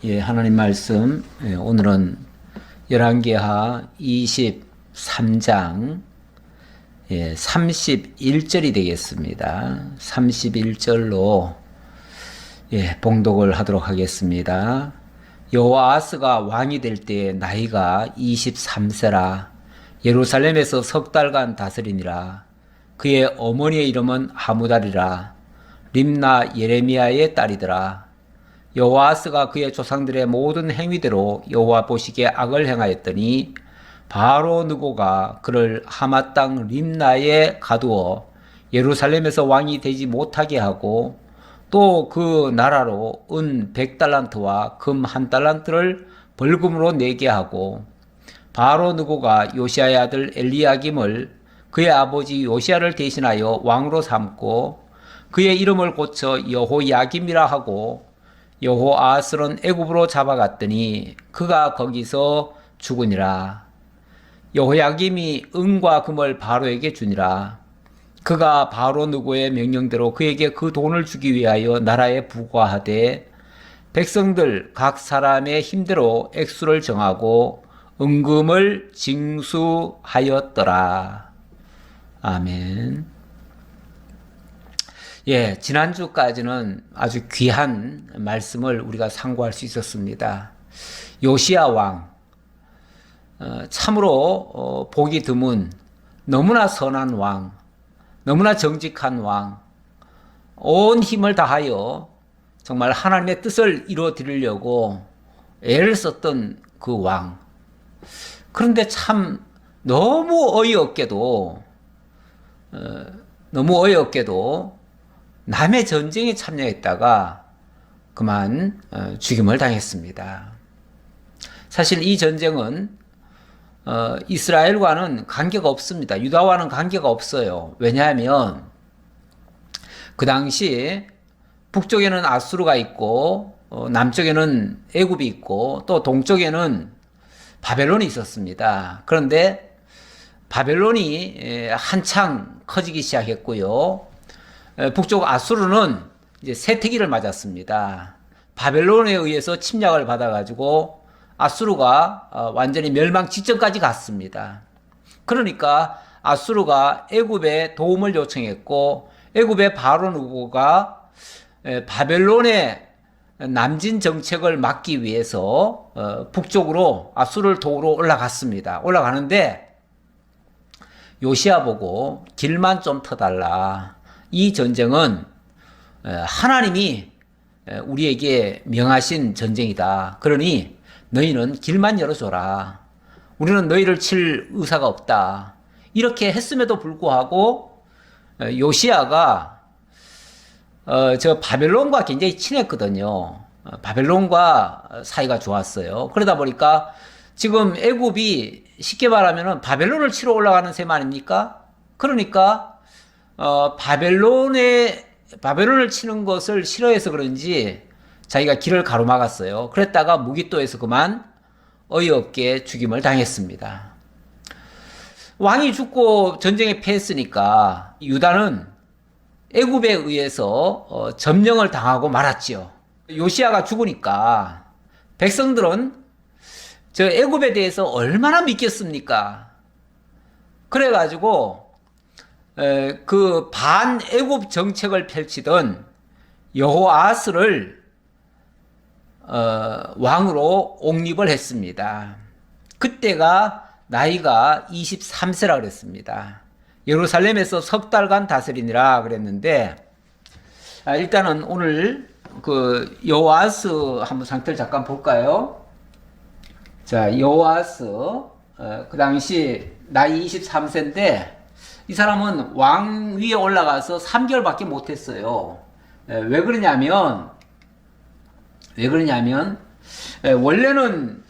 예, 하나님 말씀, 오늘은 열왕기하 23장 31절이 되겠습니다. 31절로 봉독을 하도록 하겠습니다. 여호아스가 왕이 될 때 나이가 23세라 예루살렘에서 석 달간 다스리니라. 그의 어머니의 이름은 하무달이라 림나 예레미야의 딸이더라. 여호아스가 그의 조상들의 모든 행위대로 여호와 보시기에 악을 행하였더니 바로 느고가 그를 하마 땅 림나에 가두어 예루살렘에서 왕이 되지 못하게 하고 또 그 나라로 은 100달란트와 금 1달란트를 벌금으로 내게 하고 바로 느고가 요시아의 아들 엘리야김을 그의 아버지 요시아를 대신하여 왕으로 삼고 그의 이름을 고쳐 여호야김이라 하고 여호아스는 애굽으로 잡아갔더니 그가 거기서 죽으니라. 여호야김이 은과 금을 바로에게 주니라. 그가 바로 느고의 명령대로 그에게 그 돈을 주기 위하여 나라에 부과하되 백성들 각 사람의 힘대로 액수를 정하고 은금을 징수하였더라. 아멘. 지난주까지는 아주 귀한 말씀을 우리가 상고할 수 있었습니다. 요시야 왕, 참으로 보기 드문 너무나 선한 왕, 너무나 정직한 왕, 온 힘을 다하여 정말 하나님의 뜻을 이루어 드리려고 애를 썼던 그 왕. 그런데 참 너무 어이없게도 남의 전쟁에 참여했다가 그만 죽임을 당했습니다. 사실 이 전쟁은 이스라엘과는 관계가 없습니다. 유다와는 관계가 없어요. 왜냐하면 그 당시 북쪽에는 아수르가 있고 남쪽에는 애굽이 있고 또 동쪽에는 바벨론이 있었습니다. 그런데 바벨론이 한창 커지기 시작했고요. 북쪽 아수르는 이제 쇠퇴기를 맞았습니다. 바벨론에 의해서 침략을 받아가지고 아수르가 완전히 멸망 직전까지 갔습니다. 그러니까 아수르가 애굽에 도움을 요청했고 애굽의 바로 느고가 바벨론의 남진 정책을 막기 위해서 북쪽으로 아수르를 도우러 올라갔습니다. 올라가는데 요시야 보고 길만 좀 터달라. 이 전쟁은 하나님이 우리에게 명하신 전쟁이다. 그러니 너희는 길만 열어줘라. 우리는 너희를 칠 의사가 없다. 이렇게 했음에도 불구하고 요시야가 저 바벨론과 굉장히 친했거든요. 바벨론과 사이가 좋았어요. 그러다 보니까 지금 애굽이 쉽게 말하면 바벨론을 치러 올라가는 셈 아닙니까? 그러니까 바벨론을 치는 것을 싫어해서 그런지 자기가 길을 가로막았어요. 그랬다가 무기또에서 그만 어이없게 죽임을 당했습니다. 왕이 죽고 전쟁에 패했으니까 유다는 애굽에 의해서 점령을 당하고 말았지요. 요시야가 죽으니까 백성들은 저 애굽에 대해서 얼마나 믿겠습니까? 그래가지고 그 반애굽 정책을 펼치던 여호아스를 왕으로 옹립을 했습니다. 그때가 나이가 23세라 그랬습니다. 예루살렘에서 석 달간 다스리니라 그랬는데 일단은 오늘 그 여호아스 한번 상태를 잠깐 볼까요? 자, 여호아스 그 당시 나이 23세인데 이 사람은 왕 위에 올라가서 3개월밖에 못했어요. 왜 그러냐면 원래는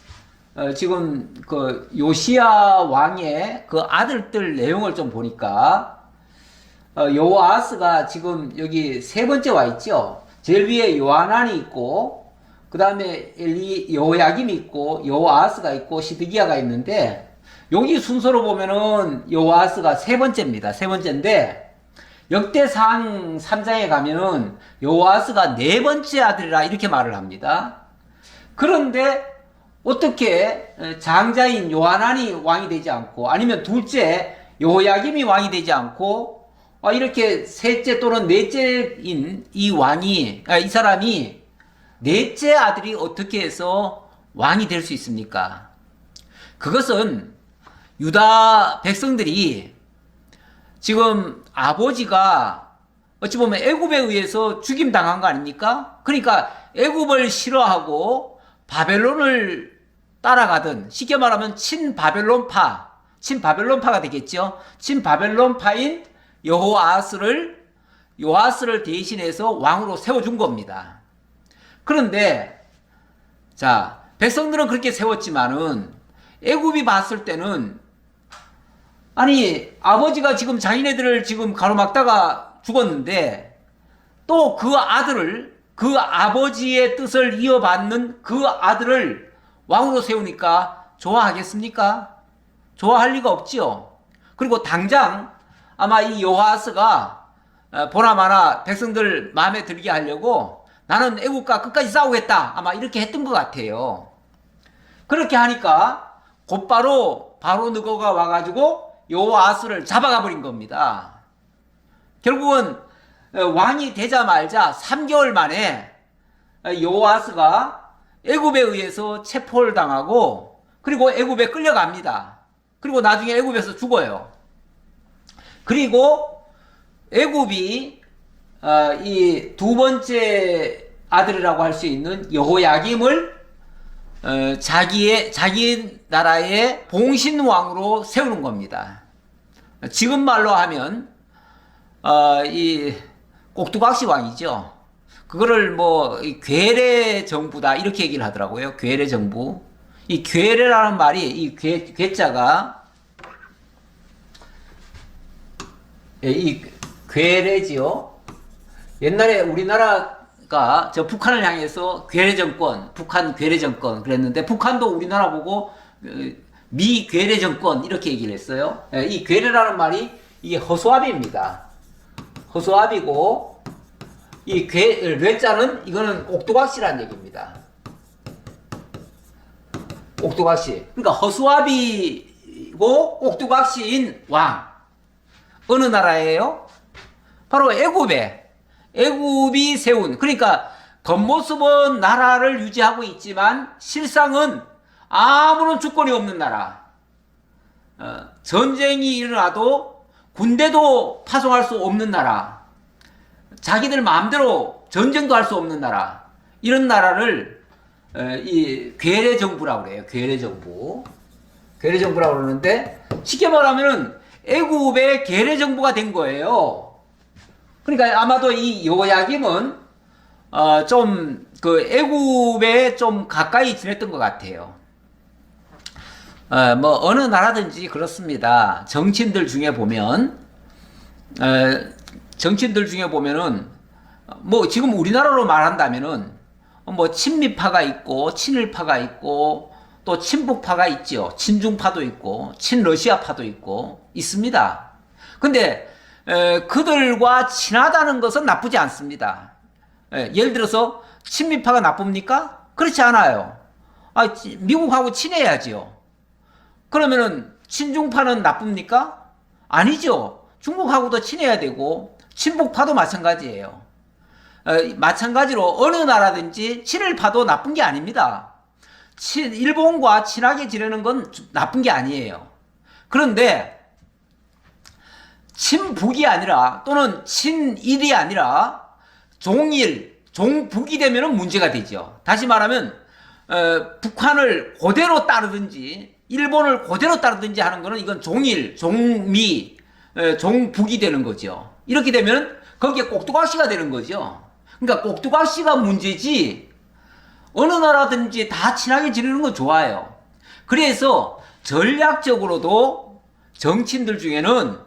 지금 그 요시야 왕의 그 아들들 내용을 좀 보니까 여호아스가 지금 여기 세 번째 와 있죠. 제일 위에 요하난이 있고 그 다음에 여호야김이 있고 여호아스가 있고 시드기야가 있는데 여기 순서로 보면은 여호아스가 세 번째입니다. 세 번째인데 역대상 3장에 가면은 여호아스가 네 번째 아들이라 이렇게 말을 합니다. 그런데 어떻게 장자인 요하난이 왕이 되지 않고 아니면 둘째 여호야김이 왕이 되지 않고 이렇게 셋째 또는 넷째인 이 왕이 이 사람이 넷째 아들이 어떻게 해서 왕이 될 수 있습니까? 그것은 유다 백성들이 지금 아버지가 어찌 보면 애굽에 의해서 죽임 당한 거 아닙니까? 그러니까 애굽을 싫어하고 바벨론을 따라가던 쉽게 말하면 친바벨론파가 되겠죠. 친바벨론파인 여호아스를 대신해서 왕으로 세워준 겁니다. 그런데 자 백성들은 그렇게 세웠지만은 애굽이 봤을 때는 아니 아버지가 지금 자기네들을 지금 가로막다가 죽었는데 또 그 아들을 그 아버지의 뜻을 이어받는 그 아들을 왕으로 세우니까 좋아하겠습니까? 좋아할 리가 없지요. 그리고 당장 아마 이 여호아스가 보나마나 백성들 마음에 들게 하려고 나는 애국과 끝까지 싸우겠다 아마 이렇게 했던 것 같아요. 그렇게 하니까 곧바로 바로 느고가 와가지고 여호아스를 잡아가 버린 겁니다. 결국은 왕이 되자마자 3개월 만에 여호아스가 애굽에 의해서 체포를 당하고 그리고 애굽에 끌려갑니다. 그리고 나중에 애굽에서 죽어요. 그리고 애굽이 이 두 번째 아들이라고 할 수 있는 여호야김을 자기 나라의 봉신왕으로 세우는 겁니다. 지금 말로 하면 이 꼭두각시 왕이죠. 그거를 뭐 괴뢰 정부다 이렇게 얘기를 하더라고요. 괴뢰 정부. 이 괴뢰라는 말이 이 괴자가 이 괴뢰지요. 옛날에 우리나라가 저 북한을 향해서 괴뢰 정권, 북한 괴뢰 정권 그랬는데 북한도 우리나라 보고 미 괴뢰 정권 이렇게 얘기를 했어요. 이 괴뢰라는 말이 이게 허수아비입니다. 허수아비고 이 뢰자는 이거는 꼭두각시라는 얘기입니다. 꼭두각시. 그러니까 허수아비고 꼭두각시인 왕. 어느 나라예요? 바로 애굽이 세운, 그러니까 겉모습은 나라를 유지하고 있지만 실상은 아무런 주권이 없는 나라. 전쟁이 일어나도 군대도 파송할 수 없는 나라. 자기들 마음대로 전쟁도 할 수 없는 나라. 이런 나라를 이 괴뢰 정부라고 그래요. 괴뢰 정부. 괴뢰 정부라고 그러는데 쉽게 말하면은 애굽의 괴뢰 정부가 된 거예요. 그러니까 아마도 이 여호야김은 좀 그 애굽에 좀 가까이 지냈던 것 같아요. 뭐 어느 나라든지 그렇습니다. 정치인들 중에 보면은 뭐 지금 우리나라로 말한다면은 뭐 친미파가 있고 친일파가 있고 또 친북파가 있죠. 친중파도 있고 친러시아파도 있고 있습니다. 근데 그들과 친하다는 것은 나쁘지 않습니다. 예를 들어서 친미파가 나쁩니까? 그렇지 않아요. 미국하고 친해야지요. 그러면은 친중파는 나쁩니까? 아니죠. 중국하고도 친해야 되고 친북파도 마찬가지예요. 마찬가지로 어느 나라든지 친일파도 나쁜 게 아닙니다. 일본과 친하게 지내는 건 나쁜 게 아니에요. 그런데 친북이 아니라 또는 친일이 아니라 종북이 되면 문제가 되죠. 다시 말하면 북한을 그대로 따르든지 일본을 그대로 따르든지 하는 거는 이건 종일, 종미, 종북이 되는 거죠. 이렇게 되면 거기에 꼭두각시가 되는 거죠. 그러니까 꼭두각시가 문제지 어느 나라든지 다 친하게 지내는 건 좋아요. 그래서 전략적으로도 정치인들 중에는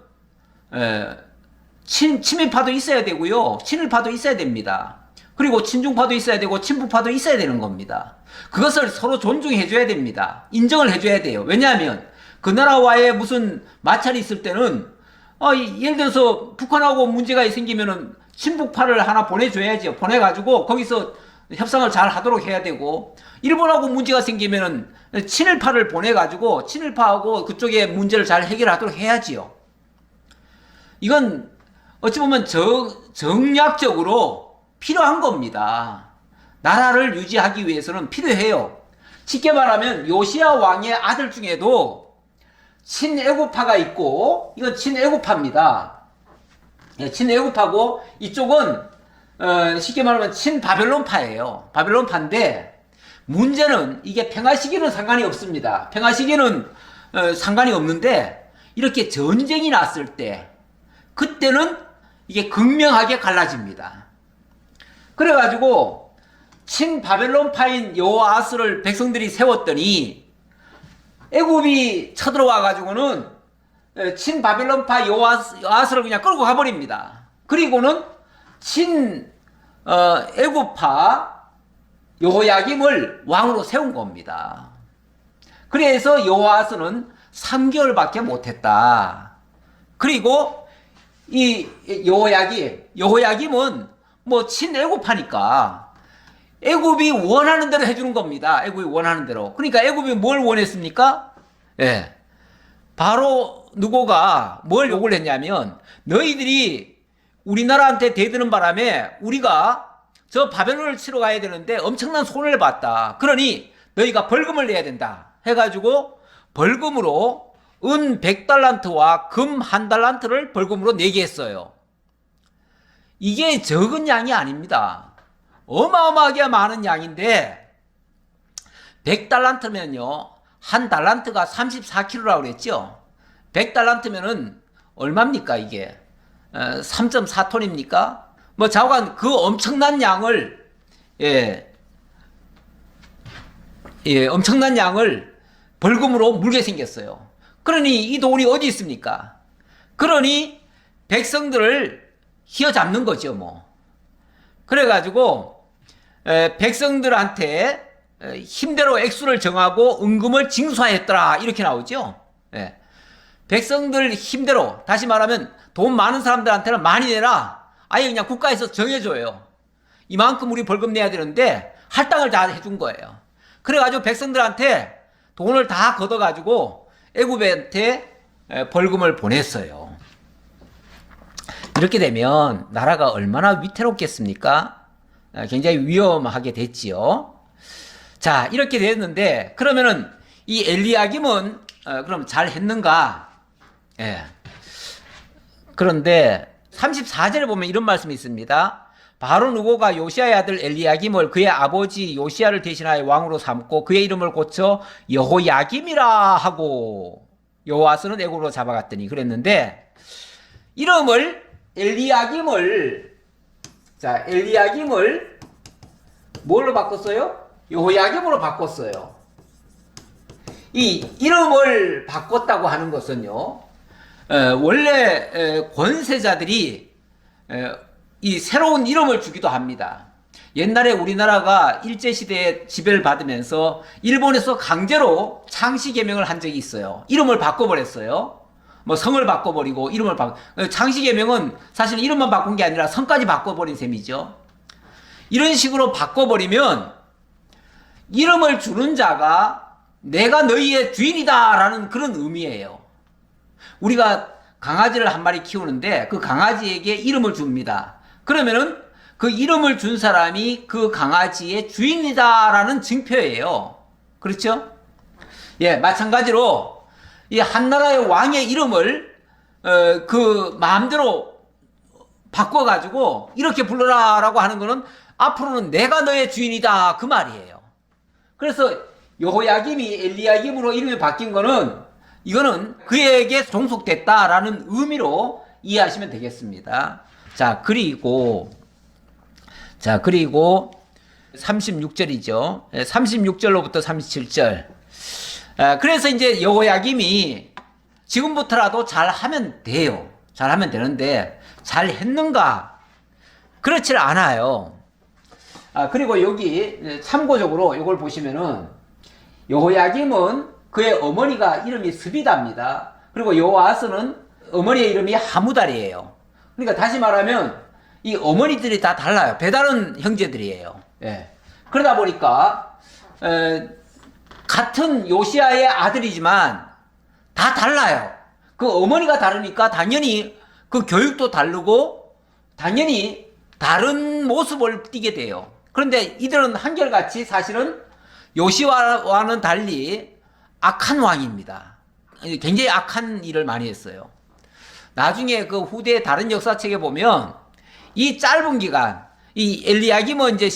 친미파도 있어야 되고요. 친일파도 있어야 됩니다. 그리고 친중파도 있어야 되고 친북파도 있어야 되는 겁니다. 그것을 서로 존중해 줘야 됩니다. 인정을 해 줘야 돼요. 왜냐하면 그 나라와의 무슨 마찰이 있을 때는 예를 들어서 북한하고 문제가 생기면은 친북파를 하나 보내줘야죠. 보내가지고 거기서 협상을 잘 하도록 해야 되고, 일본하고 문제가 생기면은 친일파를 보내가지고 친일파하고 그쪽에 문제를 잘 해결하도록 해야지요. 이건 어찌 보면 정략적으로 필요한 겁니다. 나라를 유지하기 위해서는 필요해요. 쉽게 말하면 요시야 왕의 아들 중에도 친애국파가 있고, 이건 친애국파입니다. 친애국파고, 이쪽은 쉽게 말하면 친바벨론파예요. 바벨론파인데, 문제는 이게 평화 시기는 상관이 없습니다. 평화 시기는 상관이 없는데, 이렇게 전쟁이 났을 때, 그때는 이게 극명하게 갈라집니다. 그래가지고 친바벨론파인 여호아스를 백성들이 세웠더니, 애굽이 쳐들어와 가지고는 친바벨론파 여호아스를 그냥 끌고 가버립니다. 그리고는 애굽파 여호야김을 왕으로 세운 겁니다. 그래서 여호아스는 3개월밖에 못했다. 그리고 이 여호야김은 뭐 친애굽파니까 애굽이 원하는 대로 해주는 겁니다. 애굽이 원하는 대로. 그러니까 애굽이 뭘 원했습니까? 예. 바로 누고가 뭘 요구를 했냐면, 너희들이 우리나라한테 대드는 바람에 우리가 저 바벨론을 치러 가야 되는데 엄청난 손해를 봤다. 그러니 너희가 벌금을 내야 된다. 해가지고 벌금으로 은 100달란트와 금 1달란트를 벌금으로 내게 했어요. 이게 적은 양이 아닙니다. 어마어마하게 많은 양인데, 100달란트면요, 한 달란트가 34kg라고 그랬죠. 100달란트면은 얼마입니까 이게? 3.4톤입니까? 뭐 좌우간 그 엄청난 양을, 엄청난 양을 벌금으로 물게 생겼어요. 그러니 이 돈이 어디 있습니까? 그러니 백성들을 휘어잡는 거죠, 뭐. 그래가지고 백성들한테 힘대로 액수를 정하고 은금을 징수하였더라, 이렇게 나오죠. 백성들 힘대로, 다시 말하면 돈 많은 사람들한테는 많이 내라, 아예 그냥 국가에서 정해줘요. 이만큼 우리 벌금 내야 되는데 할당을 다 해준 거예요. 그래가지고 백성들한테 돈을 다 걷어가지고 애굽한테 벌금을 보냈어요. 이렇게 되면 나라가 얼마나 위태롭겠습니까? 굉장히 위험하게 됐지요. 자, 이렇게 됐는데, 그러면은 이 엘리야김은 그럼 잘 했는가? 그런데 34절에 보면 이런 말씀이 있습니다. 바로 누고가 요시야의 아들 엘리야김을 그의 아버지 요시야를 대신하여 왕으로 삼고 그의 이름을 고쳐 여호야김이라 하고 여호아스는 애굽으로 잡아갔더니, 그랬는데, 이름을 엘리야김을 뭘로 바꿨어요? 여호야김으로 바꿨어요. 이 이름을 바꿨다고 하는 것은요, 원래 권세자들이 이 새로운 이름을 주기도 합니다. 옛날에 우리나라가 일제시대에 지배를 받으면서 일본에서 강제로 창씨개명을 한 적이 있어요. 이름을 바꿔버렸어요. 뭐 성을 바꿔버리고 이름을 창씨개명은 사실 이름만 바꾼 게 아니라 성까지 바꿔버린 셈이죠. 이런 식으로 바꿔버리면 이름을 주는 자가 내가 너희의 주인이다 라는 그런 의미예요. 우리가 강아지를 한 마리 키우는데 그 강아지에게 이름을 줍니다. 그러면은 그 이름을 준 사람이 그 강아지의 주인이다 라는 증표예요. 그렇죠? 마찬가지로 이 한 나라의 왕의 이름을 그 마음대로 바꿔가지고 이렇게 불러라 라고 하는 거는 앞으로는 내가 너의 주인이다, 그 말이에요. 그래서 여호야김이 엘리야김으로 이름이 바뀐 거는, 이거는 그에게 종속됐다라는 의미로 이해하시면 되겠습니다. 자, 그리고 36절이죠. 36절로부터 37절. 그래서 이제 여호야김이 지금부터라도 잘하면 돼요. 잘하면 되는데 잘 했는가? 그렇지 않아요. 그리고 여기 참고적으로 이걸 보시면은 여호야김은 그의 어머니가 이름이 스비다입니다. 그리고 여호아스는 어머니의 이름이 하무달이에요. 그러니까 다시 말하면 이 어머니들이 다 달라요. 배다른 형제들이에요. 그러다 보니까 같은 요시야의 아들이지만 다 달라요. 그 어머니가 다르니까 당연히 그 교육도 다르고 당연히 다른 모습을 띠게 돼요. 그런데 이들은 한결같이 사실은 요시야와는 달리 악한 왕입니다. 굉장히 악한 일을 많이 했어요. 나중에 그 후대 다른 역사책에 보면 이 짧은 기간, 이 엘리야김은 이제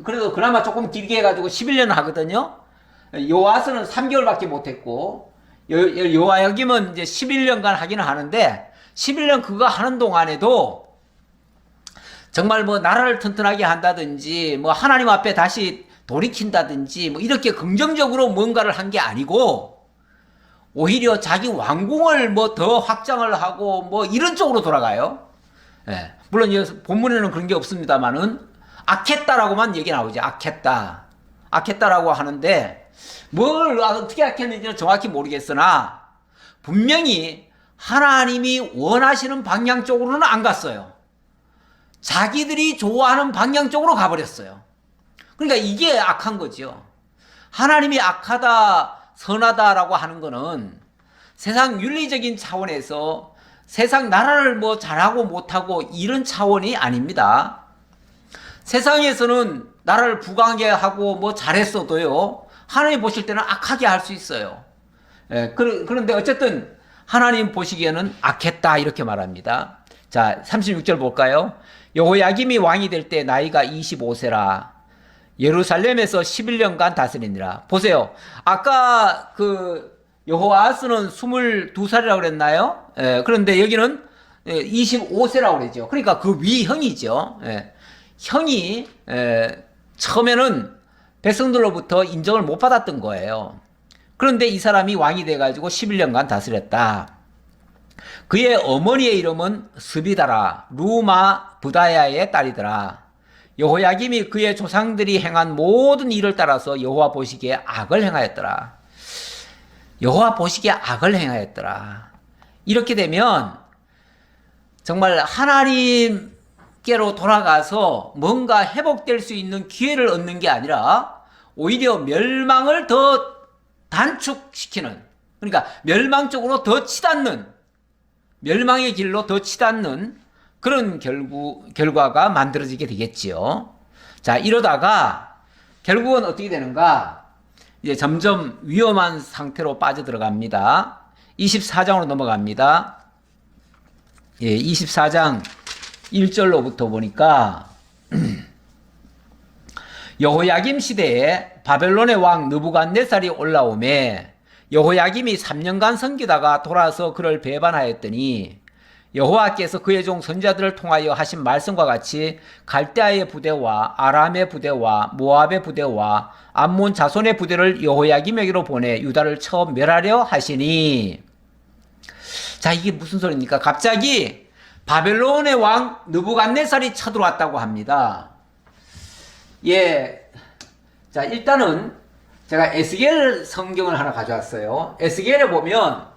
그래도 그나마 조금 길게 해가지고 11년 하거든요. 요아스는 3개월밖에 못했고 요아야김은 이제 11년간 하기는 하는데 11년 그거 하는 동안에도 정말 뭐 나라를 튼튼하게 한다든지 뭐 하나님 앞에 다시 돌이킨다든지 뭐 이렇게 긍정적으로 뭔가를 한 게 아니고 오히려 자기 왕궁을 뭐 더 확장을 하고 뭐 이런 쪽으로 돌아가요. 예. 물론 본문에는 그런 게 없습니다만은 악했다라고만 얘기 나오죠. 악했다라고 하는데 뭘 어떻게 악했는지는 정확히 모르겠으나 분명히 하나님이 원하시는 방향 쪽으로는 안 갔어요. 자기들이 좋아하는 방향 쪽으로 가버렸어요. 그러니까 이게 악한 거죠. 하나님이 악하다, 선하다라고 하는 거는 세상 윤리적인 차원에서 세상 나라를 뭐 잘하고 못하고 이런 차원이 아닙니다. 세상에서는 나라를 부강하게 하고 뭐 잘했어도요, 하나님 보실 때는 악하게 할 수 있어요. 예, 그런데 어쨌든 하나님 보시기에는 악했다 이렇게 말합니다. 자, 36절 볼까요? 여호야김이 왕이 될 때 나이가 25세라 예루살렘에서 11년간 다스리니라. 보세요. 아까 그 여호아스는 22살이라고 그랬나요? 예, 그런데 여기는 25세라고 그러죠. 그러니까 그 위형이죠. 예, 형이 처음에는 백성들로부터 인정을 못 받았던 거예요. 그런데 이 사람이 왕이 돼가지고 11년간 다스렸다. 그의 어머니의 이름은 스비다라 루마 부다야의 딸이더라. 여호야김이 그의 조상들이 행한 모든 일을 따라서 여호와 보시기에 악을 행하였더라. 여호와 보시기에 악을 행하였더라. 이렇게 되면 정말 하나님께로 돌아가서 뭔가 회복될 수 있는 기회를 얻는 게 아니라 오히려 멸망을 더 단축시키는, 그러니까 멸망 쪽으로 더 치닫는, 멸망의 길로 더 치닫는 그런 결과가 만들어지게 되겠지요. 자, 이러다가 결국은 어떻게 되는가? 이제 점점 위험한 상태로 빠져들어갑니다. 24장으로 넘어갑니다. 예, 24장 1절로부터 보니까 여호야김 시대에 바벨론의 왕 느부갓네살이 올라오매 여호야김이 3년간 섬기다가 돌아서 그를 배반하였더니 여호와께서 그의 종 선지자들을 통하여 하신 말씀과 같이 갈대아의 부대와 아람의 부대와 모압의 부대와 암몬 자손의 부대를 여호야김에게로 보내 유다를 처음 멸하려 하시니. 자, 이게 무슨 소리입니까? 갑자기 바벨론의 왕 느부갓네살이 쳐들어왔다고 합니다. 예. 자, 일단은 제가 에스겔 성경을 하나 가져왔어요. 에스겔에 보면,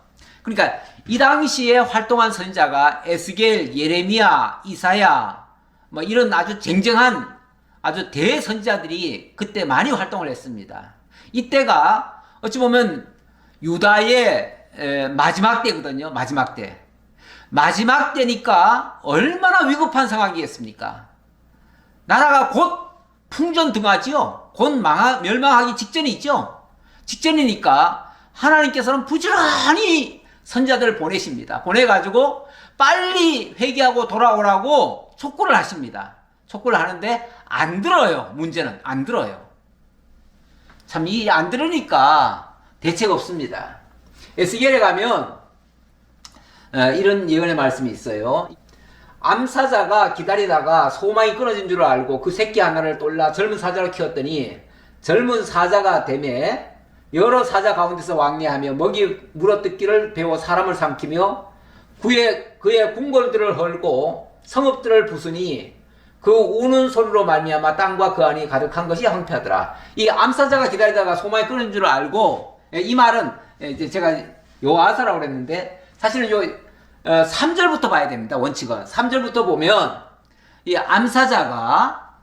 그러니까 이 당시에 활동한 선지자가 에스겔, 예레미야, 이사야 뭐 이런 아주 쟁쟁한 아주 대선지자들이 그때 많이 활동을 했습니다. 이때가 어찌 보면 유다의 마지막 때거든요. 마지막 때. 마지막 때니까 얼마나 위급한 상황이겠습니까? 나라가 곧 풍전등하지요. 곧 멸망하기 직전이죠. 직전이니까 하나님께서는 부지런히 선지자들을 보내십니다. 보내가지고 빨리 회개하고 돌아오라고 촉구를 하십니다. 촉구를 하는데 안 들어요. 문제는 안 들어요. 참 이 안 들으니까 대책 없습니다. 에스겔에 가면 이런 예언의 말씀이 있어요. 암사자가 기다리다가 소망이 끊어진 줄 알고 그 새끼 하나를 똘라 젊은 사자로 키웠더니 젊은 사자가 되매 여러 사자 가운데서 왕래하며 먹이 물어뜯기를 배워 사람을 삼키며 그의 궁궐들을 헐고 성읍들을 부수니 그 우는 소리로 말미암아 땅과 그 안이 가득한 것이 황폐하더라. 이 암사자가 기다리다가 소망이 끊어진 줄 알고, 이 말은 이제 제가 요아사라고 그랬는데 사실은 3절부터 봐야 됩니다. 원칙은 3절부터 보면 이 암사자가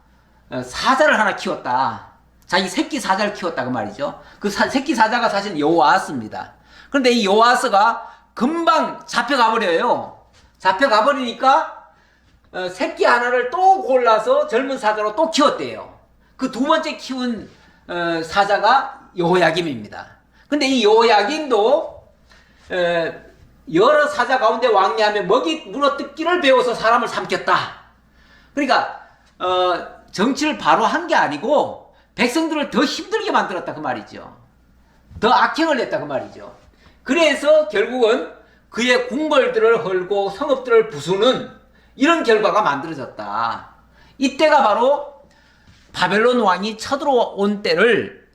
사자를 하나 키웠다. 자기 새끼 사자를 키웠다 그 말이죠. 그 새끼 사자가 사실 여호아스입니다. 그런데 이 여호아스가 금방 잡혀가 버려요. 잡혀가 버리니까 새끼 하나를 또 골라서 젊은 사자로 또 키웠대요. 그 두 번째 키운 사자가 여호야김입니다. 근데 이 여호야김도 여러 사자 가운데 왕래하며 먹이 물어뜯기를 배워서 사람을 삼켰다. 그러니까 정치를 바로 한 게 아니고 백성들을 더 힘들게 만들었다 그 말이죠. 더 악행을 냈다 그 말이죠. 그래서 결국은 그의 궁궐들을 헐고 성읍들을 부수는 이런 결과가 만들어졌다. 이때가 바로 바벨론 왕이 쳐들어온 때를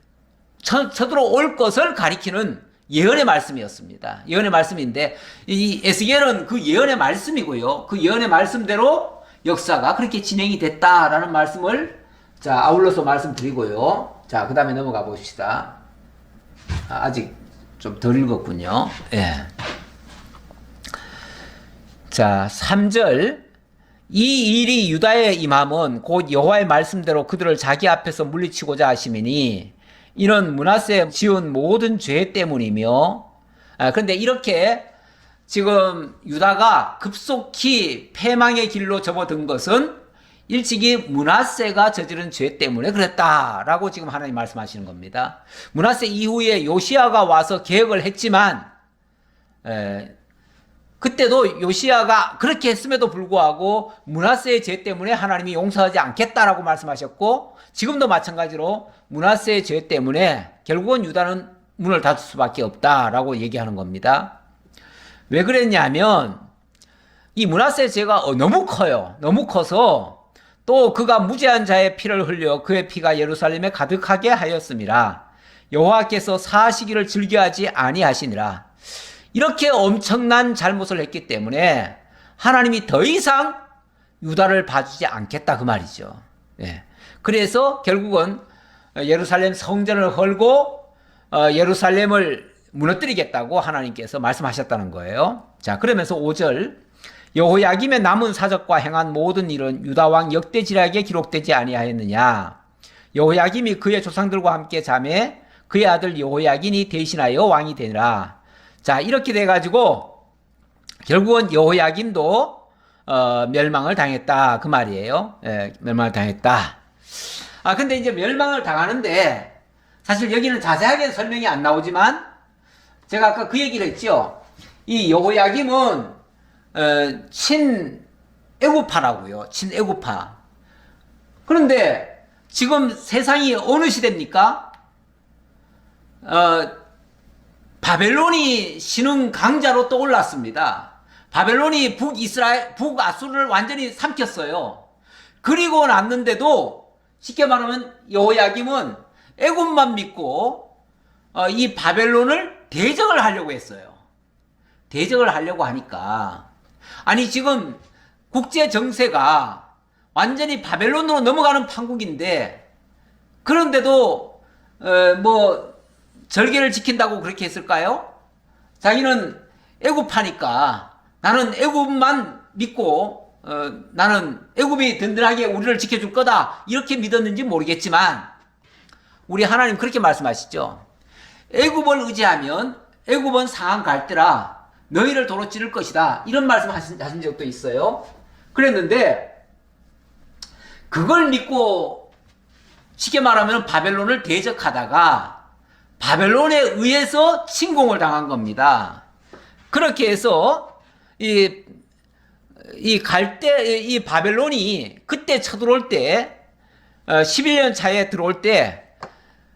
쳐들어올 것을 가리키는 예언의 말씀이었습니다. 예언의 말씀인데 이 에스겔은 그 예언의 말씀이고요. 그 예언의 말씀대로 역사가 그렇게 진행이 됐다라는 말씀을 자 아울러서 말씀드리고요. 자 그 다음에 넘어가 봅시다. 아직 좀 덜 읽었군요. 예. 자 3절 이 일이 유다에 임함은 곧 여호와의 말씀대로 그들을 자기 앞에서 물리치고자 하심이니 이는 므낫세 지은 모든 죄 때문이며 그런데 이렇게 지금 유다가 급속히 패망의 길로 접어든 것은 일찍이 므낫세가 저지른 죄 때문에 그랬다라고 지금 하나님 말씀하시는 겁니다. 므낫세 이후에 요시야가 와서 개혁을 했지만 그때도 요시야가 그렇게 했음에도 불구하고 므낫세의 죄 때문에 하나님이 용서하지 않겠다라고 말씀하셨고 지금도 마찬가지로 므낫세의 죄 때문에 결국은 유다는 문을 닫을 수밖에 없다라고 얘기하는 겁니다. 왜 그랬냐면 이 므낫세의 죄가 너무 커요. 너무 커서 또 그가 무죄한 자의 피를 흘려 그의 피가 예루살렘에 가득하게 하였음이라. 여호와께서 사시기를 즐겨하지 아니하시니라. 이렇게 엄청난 잘못을 했기 때문에 하나님이 더 이상 유다를 봐주지 않겠다 그 말이죠. 예. 그래서 결국은 예루살렘 성전을 헐고 예루살렘을 무너뜨리겠다고 하나님께서 말씀하셨다는 거예요. 자, 그러면서 5절 여호야김의 남은 사적과 행한 모든 일은 유다 왕 역대지략에 기록되지 아니하였느냐. 여호야김이 그의 조상들과 함께 잠에 그의 아들 여호야긴이 대신하여 왕이 되니라. 자, 이렇게 돼가지고 결국은 여호야김도 멸망을 당했다 그 말이에요. 예, 멸망을 당했다. 근데 이제 멸망을 당하는데 사실 여기는 자세하게 설명이 안 나오지만 제가 아까 그 얘기를 했죠. 이 여호야김은 친애굽파라고요. 친애굽파. 그런데 지금 세상이 어느 시대입니까? 바벨론이 신흥 강자로 떠올랐습니다. 바벨론이 북아수르를 완전히 삼켰어요. 그리고 났는데도 쉽게 말하면 여호야김은 애굽만 믿고 이 바벨론을 대적을 하려고 했어요. 대적을 하려고 하니까 아니 지금 국제 정세가 완전히 바벨론으로 넘어가는 판국인데 그런데도 뭐 절개를 지킨다고 그렇게 했을까요? 자기는 애굽파니까 나는 애굽만 믿고 나는 애굽이 든든하게 우리를 지켜줄 거다 이렇게 믿었는지 모르겠지만 우리 하나님 그렇게 말씀하시죠. 애굽을 의지하면 애굽은 상한 갈대라 너희를 도로 찌를 것이다 이런 말씀 하신 적도 있어요. 그랬는데 그걸 믿고 쉽게 말하면 바벨론을 대적하다가 바벨론에 의해서 침공을 당한 겁니다. 그렇게 해서 이 바벨론이 그때 쳐들어올 때 11년 차에 들어올 때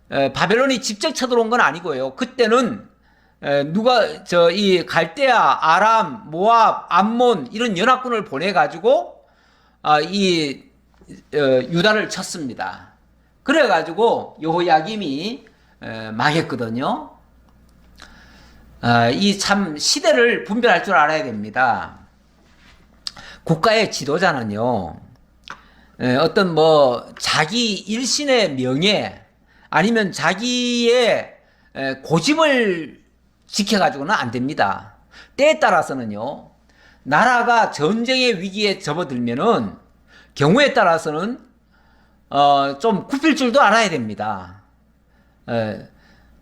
바벨론이 직접 쳐들어온 건 아니고요. 그때는 이 갈대아, 아람, 모압, 암몬 이런 연합군을 보내 가지고 유다를 쳤습니다. 그래 가지고 여호야김이 망했거든요. 이 참 시대를 분별할 줄 알아야 됩니다. 국가의 지도자는요, 어떤 뭐 자기 일신의 명예 아니면 자기의 고집을 지켜가지고는 안 됩니다. 때에 따라서는요, 나라가 전쟁의 위기에 접어들면은 경우에 따라서는 좀 굽힐 줄도 알아야 됩니다.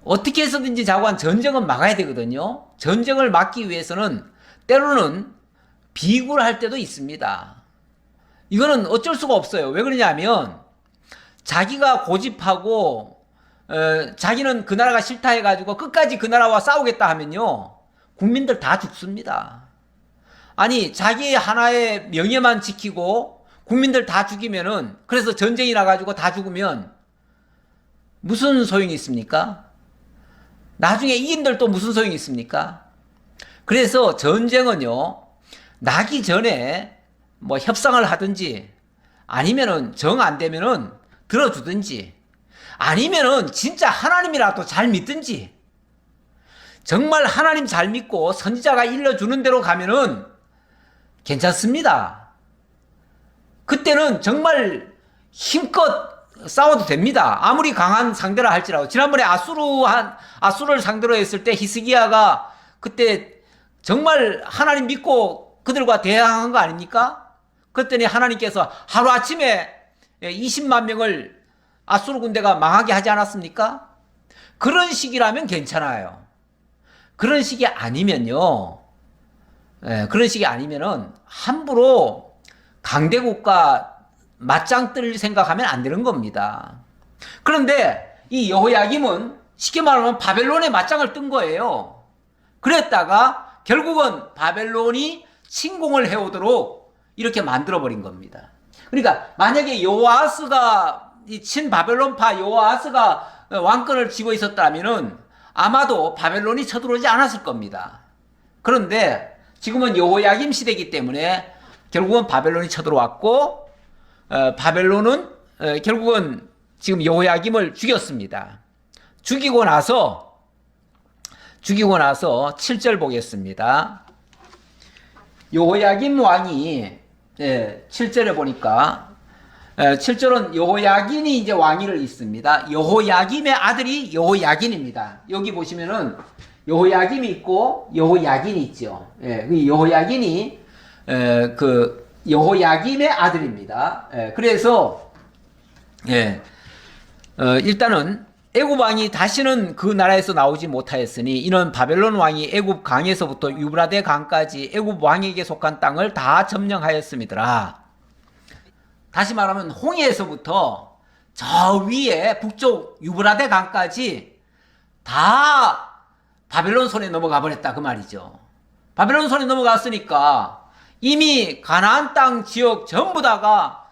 어떻게 해서든지 자고한 전쟁은 막아야 되거든요. 전쟁을 막기 위해서는 때로는 비굴할 때도 있습니다. 이거는 어쩔 수가 없어요. 왜 그러냐면 자기가 고집하고 자기는 그 나라가 싫다 해가지고 끝까지 그 나라와 싸우겠다 하면요, 국민들 다 죽습니다. 아니, 자기 하나의 명예만 지키고 국민들 다 죽이면은, 그래서 전쟁이 나가지고 다 죽으면 무슨 소용이 있습니까? 나중에 이긴들 또 무슨 소용이 있습니까? 그래서 전쟁은요, 나기 전에 뭐 협상을 하든지, 아니면은 정 안 되면은 들어주든지, 아니면은 진짜 하나님이라도 잘 믿든지, 정말 하나님 잘 믿고 선지자가 일러주는 대로 가면은 괜찮습니다. 그때는 정말 힘껏 싸워도 됩니다. 아무리 강한 상대라 할지라도. 지난번에 아수르를 상대로 했을 때 히스기야가 그때 정말 하나님 믿고 그들과 대항한 거 아닙니까? 그랬더니 하나님께서 하루아침에 20만 명을 아수르 군대가 망하게 하지 않았습니까? 그런 식이라면 괜찮아요. 그런 식이 아니면요, 그런 식이 아니면은 함부로 강대국과 맞짱 뜰 생각하면 안 되는 겁니다. 그런데 이 여호야김은 쉽게 말하면 바벨론에 맞짱을 뜬 거예요. 그랬다가 결국은 바벨론이 침공을 해오도록 이렇게 만들어버린 겁니다. 그러니까 만약에 여호아스가, 이 친바벨론파 여호아스가 왕권을 쥐고 있었다면은 아마도 바벨론이 쳐들어오지 않았을 겁니다. 그런데 지금은 여호야김 시대이기 때문에 결국은 바벨론이 쳐들어왔고, 바벨론은 결국은 지금 여호야김을 죽였습니다. 죽이고 나서 7절 보겠습니다. 여호야김 왕이 7절에 보니까 7절은 여호야긴이 이제 왕위를 잇습니다. 여호야김의 아들이 여호야긴입니다. 여기 보시면은 여호야김이 있고 여호야긴이 있죠. 그 여호야긴이 그 여호야김의 아들입니다. 그래서 일단은 애굽 왕이 다시는 그 나라에서 나오지 못하였으니 이는 바벨론 왕이 애굽 강에서부터 유브라데 강까지 애굽 왕에게 속한 땅을 다 점령하였음이더라. 다시 말하면 홍해에서부터 저 위에 북쪽 유브라데 강까지 다 바벨론 손에 넘어가 버렸다, 그 말이죠. 바벨론 손에 넘어갔으니까 이미 가나안 땅 지역 전부 다가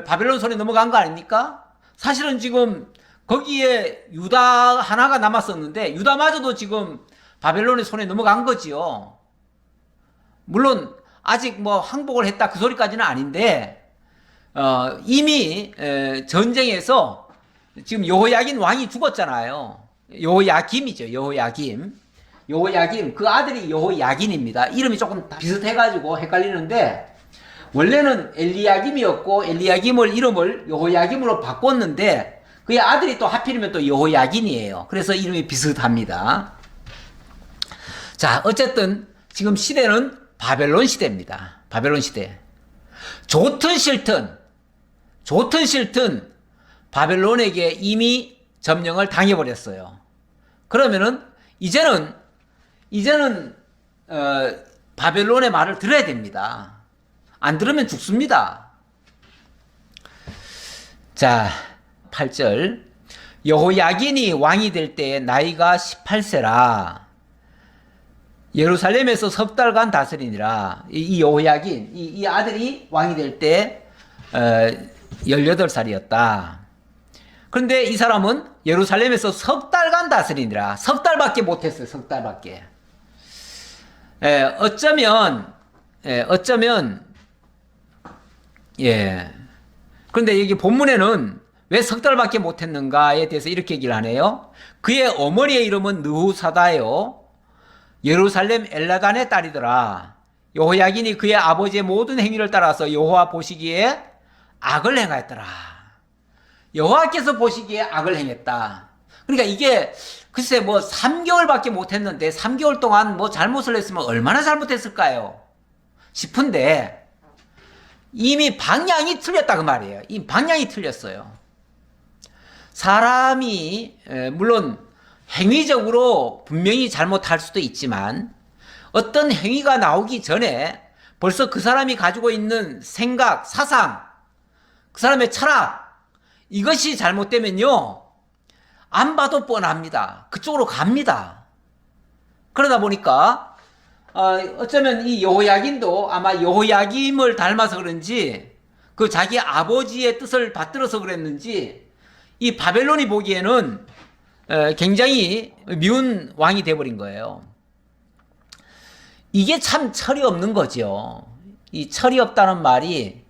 바벨론 손에 넘어간 거 아닙니까? 사실은 지금 거기에 유다 하나가 남았었는데 유다마저도 지금 바벨론의 손에 넘어간 거지요. 물론 아직 뭐 항복을 했다 그 소리까지는 아닌데 이미 전쟁에서 지금 여호야긴 왕이 죽었잖아요. 여호야김이죠. 여호야김 그 아들이 여호야긴입니다. 이름이 조금 비슷해가지고 헷갈리는데 원래는 엘리야김이었고 엘리야김을 이름을 여호야김으로 바꿨는데 그의 아들이 또 하필이면 또 여호야긴이에요. 그래서 이름이 비슷합니다. 자, 어쨌든 지금 시대는 바벨론 시대입니다. 바벨론 시대. 좋든 싫든 바벨론에게 이미 점령을 당해버렸어요. 그러면은 이제는 바벨론의 말을 들어야 됩니다. 안 들으면 죽습니다. 자, 8절. 여호야긴이 왕이 될 때 나이가 18세라. 예루살렘에서 석 달간 다스리니라. 이 여호야긴, 이 아들이 왕이 될 때 18살이었다. 그런데 이 사람은 예루살렘에서 석 달간 다스리니라. 석 달밖에 못했어요. 석 달밖에. 어쩌면 그런데 여기 본문에는 왜 석 달밖에 못했는가에 대해서 이렇게 얘기를 하네요. 그의 어머니의 이름은 느후사다요. 예루살렘 엘라단의 딸이더라. 여호야긴이 그의 아버지의 모든 행위를 따라서 여호와 보시기에 악을 행하였더라. 여호와께서 보시기에 악을 행했다. 그러니까 이게 글쎄 뭐 3개월밖에 못했는데 3개월 동안 뭐 잘못을 했으면 얼마나 잘못했을까요? 싶은데 이미 방향이 틀렸다 그 말이에요. 이 방향이 틀렸어요. 사람이 물론 행위적으로 분명히 잘못할 수도 있지만 어떤 행위가 나오기 전에 벌써 그 사람이 가지고 있는 생각, 사상, 그 사람의 철학, 이것이 잘못되면요, 안 봐도 뻔합니다. 그쪽으로 갑니다. 그러다 보니까 어쩌면 이 여호야김도 아마 여호야김을 닮아서 그런지 그 자기 아버지의 뜻을 받들어서 그랬는지 이 바벨론이 보기에는 굉장히 미운 왕이 돼버린 거예요. 이게 참 철이 없는 거죠. 이 철이 없다는 말이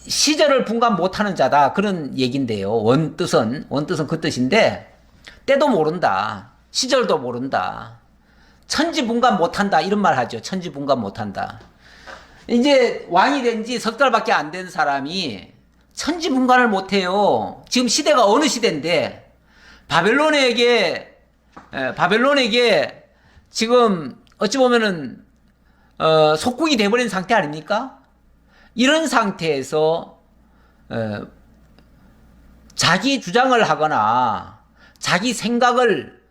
시절을 분간 못하는 자다, 그런 얘긴데요. 원뜻은 그 뜻인데 때도 모른다, 시절도 모른다, 천지분간 못한다, 이런 말 하죠. 천지분간 못한다. 이제 왕이 된 지 석 달밖에 안 된 사람이 천지분간을 못해요. 지금 시대가 어느 시대인데 바벨론에게 지금 어찌 보면은 속국이 돼버린 상태 아닙니까? 이런 상태에서 자기 주장을 하거나 자기 생각을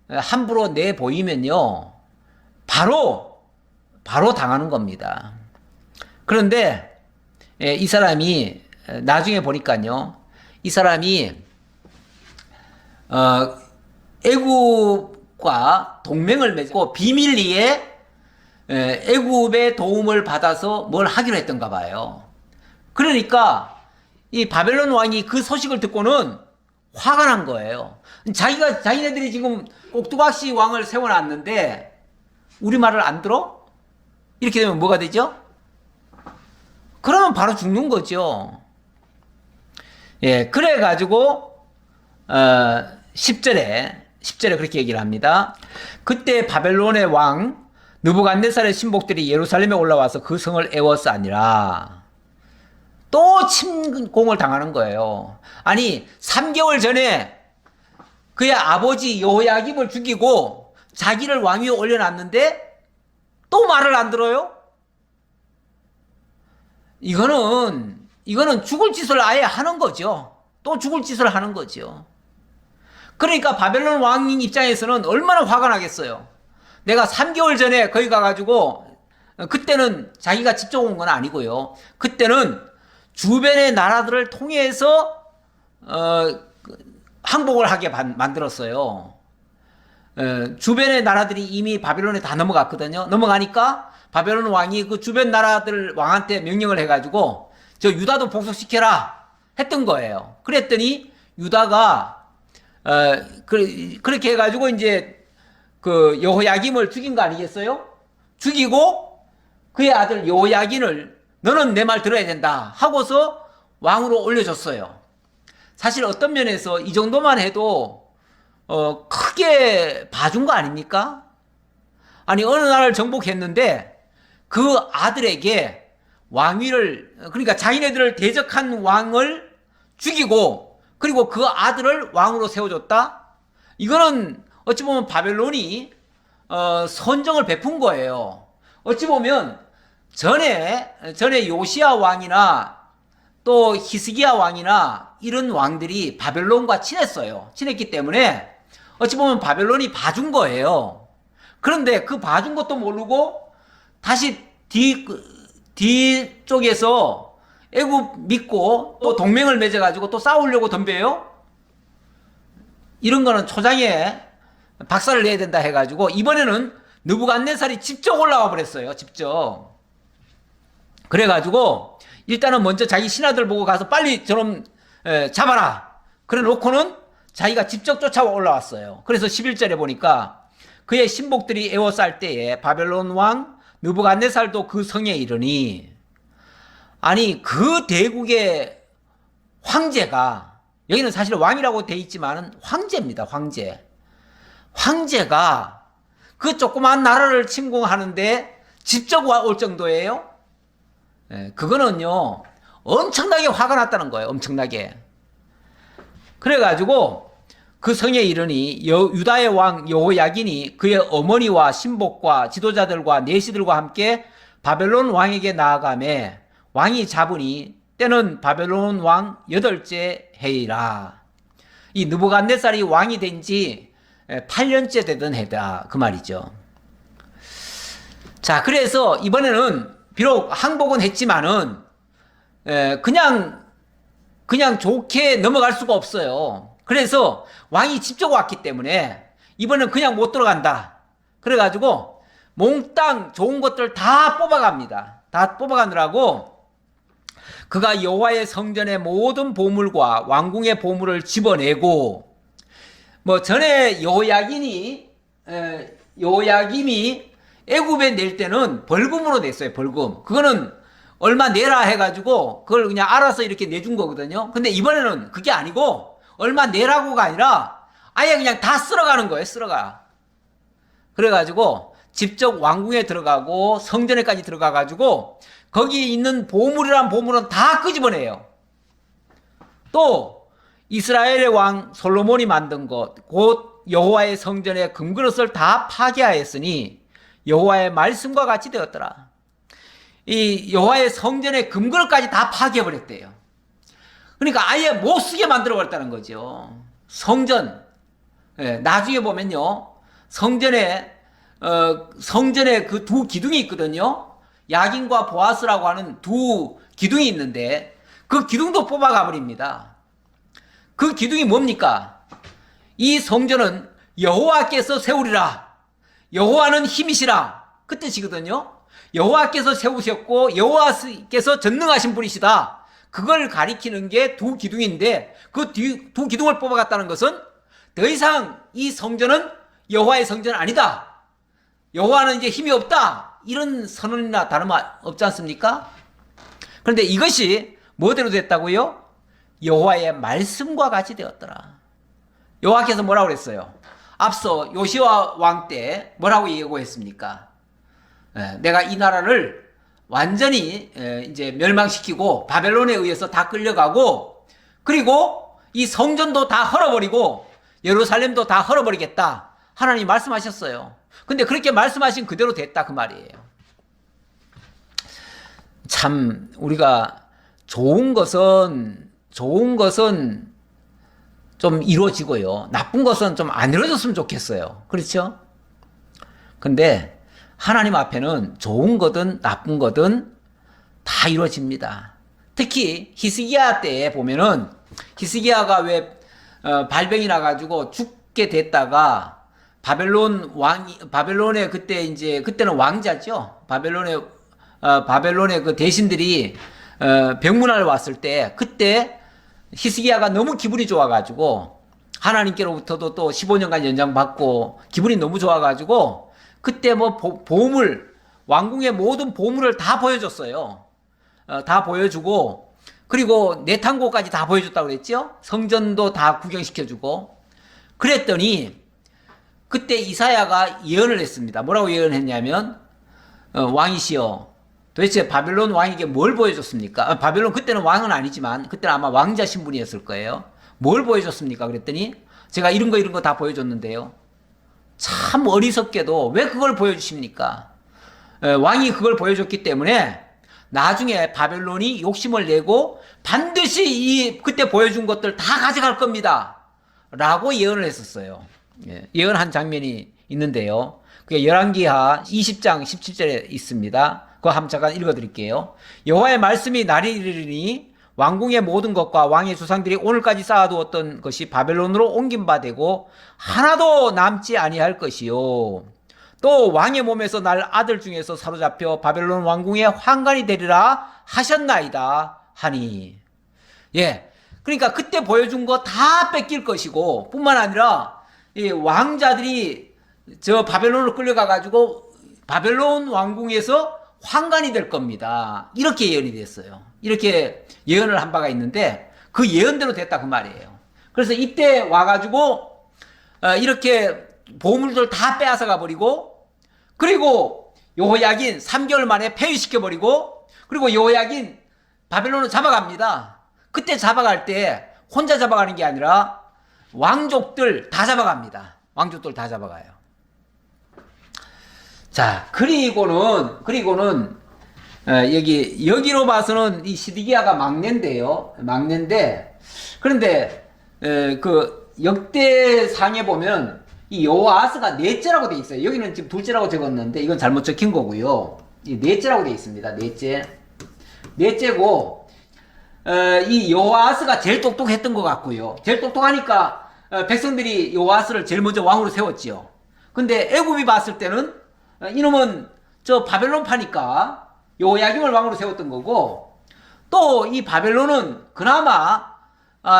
함부로 내보이면요, 바로 당하는 겁니다. 그런데 이 사람이 나중에 보니까요, 이 사람이 애굽과 동맹을 맺고 비밀리에 애굽의 도움을 받아서 뭘 하기로 했던가 봐요. 그러니까 이 바벨론 왕이 그 소식을 듣고는 화가 난 거예요. 자기네들이 지금 꼭두각시 왕을 세워놨는데 우리 말을 안 들어? 이렇게 되면 뭐가 되죠? 그러면 바로 죽는 거죠. 예, 그래가지고 10절에 그렇게 얘기를 합니다. 그때 바벨론의 왕 느부갓네살의 신복들이 예루살렘에 올라와서 그 성을 애워싸니라. 또 침공을 당하는 거예요. 아니 3개월 전에 그의 아버지 여호야김을 죽이고 자기를 왕위에 올려놨는데 또 말을 안 들어요? 이거는 죽을 짓을 아예 하는 거죠. 또 죽을 짓을 하는 거죠. 그러니까 바벨론 왕인 입장에서는 얼마나 화가 나겠어요. 내가 3개월 전에 거기 가가지고, 그때는 자기가 직접 온 건 아니고요, 그때는 주변의 나라들을 통해서 항복을 하게 만들었어요. 주변의 나라들이 이미 바벨론에 다 넘어갔거든요. 넘어가니까 바벨론 왕이 그 주변 나라들 왕한테 명령을 해가지고 저 유다도 복속시켜라 했던 거예요. 그랬더니 유다가 그렇게 해가지고 이제 그 여호야김을 죽인 거 아니겠어요? 죽이고 그의 아들 여호야김을 너는 내 말 들어야 된다 하고서 왕으로 올려줬어요. 사실 어떤 면에서 이 정도만 해도 크게 봐준 거 아닙니까? 아니 어느 나라를 정복했는데 그 아들에게 왕위를, 그러니까 자기네들을 대적한 왕을 죽이고 그리고 그 아들을 왕으로 세워줬다? 이거는 어찌 보면 바벨론이 선정을 베푼 거예요. 어찌 보면 전에 요시야 왕이나 또 히스기야 왕이나 이런 왕들이 바벨론과 친했어요. 친했기 때문에 어찌 보면 바벨론이 봐준 거예요. 그런데 그 봐준 것도 모르고 다시 뒤쪽에서 애굽 믿고 또 동맹을 맺어가지고 또 싸우려고 덤벼요? 이런 거는 초장에 박살을 내야 된다 해가지고 이번에는 느부갓네살이 직접 올라와 버렸어요. 직접. 그래가지고 일단은 먼저 자기 신하들 보고 가서 빨리 저놈 잡아라. 그래 놓고는 자기가 직접 쫓아 올라왔어요. 그래서 11절에 보니까 그의 신복들이 에워쌀 때에 바벨론 왕 느부갓네살도 그 성에 이르니, 아니 그 대국의 황제가, 여기는 사실 왕이라고 돼 있지만은 황제입니다. 황제가 그 조그만 나라를 침공하는데 직접 올 정도예요? 그거는요 엄청나게 화가 났다는 거예요. 엄청나게. 그래가지고 그 성에 이르니 유다의 왕 여호야긴이 그의 어머니와 신복과 지도자들과 내시들과 함께 바벨론 왕에게 나아가매 왕이 잡으니 때는 바벨론 왕 8째 해이라. 이 느부갓네살이 왕이 된 지 8년째 되던 해다 그 말이죠. 자, 그래서 이번에는 비록 항복은 했지만은 그냥 좋게 넘어갈 수가 없어요. 그래서 왕이 직접 왔기 때문에 이번엔 그냥 못 들어간다. 그래가지고 몽땅 좋은 것들 다 뽑아갑니다. 다 뽑아가느라고 그가 여호와의 성전의 모든 보물과 왕궁의 보물을 집어내고, 뭐 전에 여호야김이 애굽에 낼 때는 벌금으로 냈어요. 벌금. 그거는 얼마 내라 해가지고 그걸 그냥 알아서 이렇게 내준 거거든요. 근데 이번에는 그게 아니고 얼마 내라고가 아니라 아예 그냥 다 쓸어가는 거예요. 쓸어가. 그래가지고 직접 왕궁에 들어가고 성전에까지 들어가가지고 거기에 있는 보물이란 보물은 다 끄집어내요. 또 이스라엘의 왕 솔로몬이 만든 것, 곧 여호와의 성전의 금그릇을 다 파괴하였으니 여호와의 말씀과 같이 되었더라. 이 여호와의 성전의 금그릇까지 다 파괴해버렸대요. 그러니까 아예 못 쓰게 만들어 버렸다는 거죠. 성전, 나중에 보면요, 성전에 그 두 기둥이 있거든요. 야긴과 보아스라고 하는 두 기둥이 있는데 그 기둥도 뽑아가 버립니다. 그 기둥이 뭡니까? 이 성전은 여호와께서 세우리라. 여호와는 힘이시라. 그 뜻이거든요. 여호와께서 세우셨고 여호와께서 전능하신 분이시다. 그걸 가리키는 게 두 기둥인데 그 두 기둥을 뽑아갔다는 것은 더 이상 이 성전은 여호와의 성전은 아니다. 여호와는 이제 힘이 없다. 이런 선언이나 다름없지 않습니까? 그런데 이것이 뭐대로 됐다고요? 여호와의 말씀과 같이 되었더라. 여호와께서 뭐라고 그랬어요? 앞서 요시야 왕 때 뭐라고 예고했습니까? 내가 이 나라를 완전히 이제 멸망시키고 바벨론에 의해서 다 끌려가고, 그리고 이 성전도 다 헐어버리고 예루살렘도 다 헐어버리겠다. 하나님이 말씀하셨어요. 근데 그렇게 말씀하신 그대로 됐다 그 말이에요. 참 우리가 좋은 것은 좀 이루어지고요, 나쁜 것은 좀 안 이루어졌으면 좋겠어요. 그렇죠? 근데 하나님 앞에는 좋은 거든 나쁜 거든 다 이루어집니다. 특히 히스기야 때에 보면은 히스기야가 왜 발병이 나가지고 죽게 됐다가 바벨론의 그때는 왕자죠. 바벨론의 그 대신들이 병문안을 왔을 때, 그때 히스기야가 너무 기분이 좋아가지고 하나님께로부터도 또 15년간 연장받고 기분이 너무 좋아가지고 그때 뭐 보물, 왕궁의 모든 보물을 다 보여줬어요. 다 보여주고, 그리고 내탕고까지 다 보여줬다고 그랬죠. 성전도 다 구경시켜주고. 그랬더니 그때 이사야가 예언을 했습니다. 뭐라고 예언했냐면 왕이시여, 도대체 바벨론 왕에게 뭘 보여줬습니까? 바벨론 그때는 왕은 아니지만 그때는 아마 왕자 신분이었을 거예요. 뭘 보여줬습니까? 그랬더니 제가 이런 거 다 보여줬는데요. 참 어리석게도 왜 그걸 보여주십니까? 왕이 그걸 보여줬기 때문에 나중에 바벨론이 욕심을 내고 반드시 그때 보여준 것들 다 가져갈 겁니다. 라고 예언을 했었어요. 예언한 장면이 있는데요. 그게 열왕기하 20장 17절에 있습니다. 그거 한번 잠깐 읽어드릴게요. 여호와의 말씀이 날이 이르리니 왕궁의 모든 것과 왕의 조상들이 오늘까지 쌓아두었던 것이 바벨론으로 옮긴 바 되고 하나도 남지 아니할 것이요. 또 왕의 몸에서 날 아들 중에서 사로잡혀 바벨론 왕궁의 환관이 되리라 하셨나이다 하니. 그러니까 그때 보여준 거 다 뺏길 것이고, 뿐만 아니라 이 왕자들이 저 바벨론으로 끌려가가지고 바벨론 왕궁에서 환관이 될 겁니다. 이렇게 예언이 됐어요. 이렇게 예언을 한 바가 있는데 그 예언대로 됐다 그 말이에요. 그래서 이때 와가지고 이렇게 보물들 다 빼앗아 가버리고, 그리고 여호야긴 3개월 만에 폐위시켜버리고, 그리고 여호야긴 바벨론을 잡아갑니다. 그때 잡아갈 때 혼자 잡아가는 게 아니라 왕족들 다 잡아갑니다. 왕족들 다 잡아가요. 자, 그리고는 여기로 봐서는 이 시드기야가 막내인데요. 막내인데, 그런데, 그 역대상에 보면 이 여호아스가 넷째라고 돼 있어요. 여기는 지금 둘째라고 적었는데, 이건 잘못 적힌 거고요. 이 넷째라고 돼 있습니다. 넷째고, 이 여호아스가 제일 똑똑했던 것 같고요. 제일 똑똑하니까, 백성들이 여호아스를 제일 먼저 왕으로 세웠지요. 근데 애굽이 봤을 때는, 이놈은 저 바벨론 파니까, 요야김을 왕으로 세웠던 거고, 또 이 바벨론은 그나마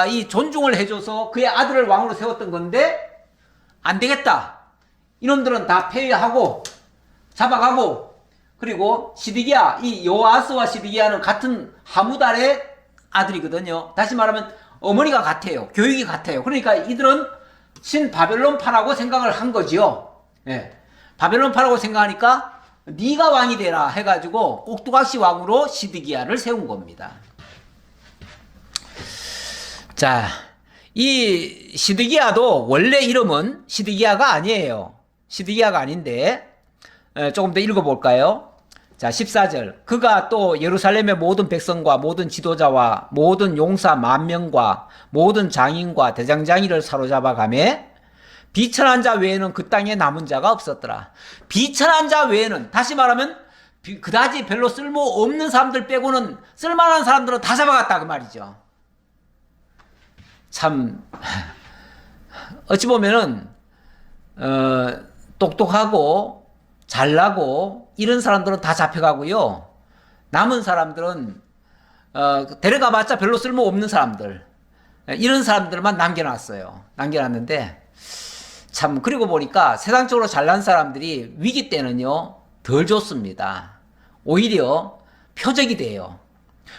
이 존중을 해줘서 그의 아들을 왕으로 세웠던 건데, 안 되겠다. 이놈들은 다 폐위하고 잡아가고, 그리고 시드기야, 이 요아스와 시드기야는 같은 하무달의 아들이거든요. 다시 말하면 어머니가 같아요. 교육이 같아요. 그러니까 이들은 신바벨론파라고 생각을 한 거지요. 예. 바벨론파라고 생각하니까 네가 왕이 되라 해가지고 꼭두각시 왕으로 시드기야를 세운 겁니다. 자, 이 시드기야도 원래 이름은 시드기야가 아니에요. 시드기야가 아닌데 조금 더 읽어볼까요? 자, 14절. 그가 또 예루살렘의 모든 백성과 모든 지도자와 모든 용사 10,000명과 모든 장인과 대장장이를 사로잡아 가매 비천한 자 외에는 그 땅에 남은 자가 없었더라. 비천한 자 외에는, 다시 말하면 그다지 별로 쓸모없는 사람들 빼고는 쓸만한 사람들은 다 잡아갔다 그 말이죠. 참 어찌 보면은 똑똑하고 잘나고 이런 사람들은 다 잡혀가고요. 남은 사람들은 데려가봤자 별로 쓸모없는 사람들, 이런 사람들만 남겨놨어요. 남겨놨는데 참, 그리고 보니까 세상적으로 잘난 사람들이 위기 때는요 덜 좋습니다. 오히려 표적이 돼요.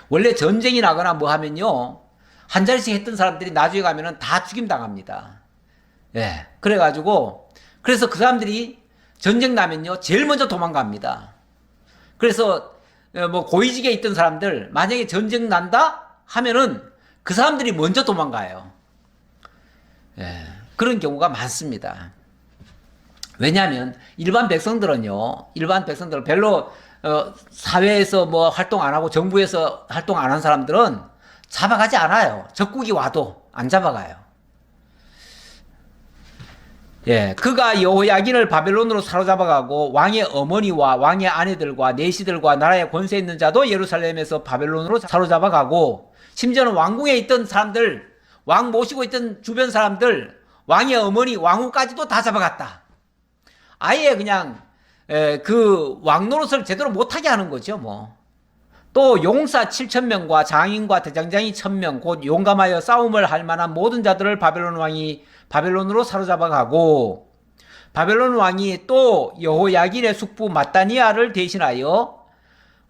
원래 전쟁이 나거나 뭐 하면요 한 자리씩 했던 사람들이 나중에 가면은 다 죽임 당합니다. 예. 그래가지고, 그래서 그 사람들이 전쟁 나면요 제일 먼저 도망갑니다. 그래서 뭐 고위직에 있던 사람들 만약에 전쟁 난다 하면은 그 사람들이 먼저 도망가요. 예. 그런 경우가 많습니다. 왜냐하면 일반 백성들은 별로 사회에서 뭐 활동 안 하고 정부에서 활동 안 한 사람들은 잡아가지 않아요. 적국이 와도 안 잡아가요. 예, 그가 여호야긴을 바벨론으로 사로잡아가고 왕의 어머니와 왕의 아내들과 내시들과 나라의 권세 있는 자도 예루살렘에서 바벨론으로 사로잡아가고, 심지어는 왕궁에 있던 사람들, 왕 모시고 있던 주변 사람들, 왕의 어머니, 왕후까지도 다 잡아갔다. 아예 그냥 그 왕 노릇을 제대로 못하게 하는 거죠. 뭐. 또 용사 7,000명과 장인과 대장장이 1,000명, 곧 용감하여 싸움을 할 만한 모든 자들을 바벨론 왕이 바벨론으로 사로잡아가고, 바벨론 왕이 또 여호야긴의 숙부 마따니아를 대신하여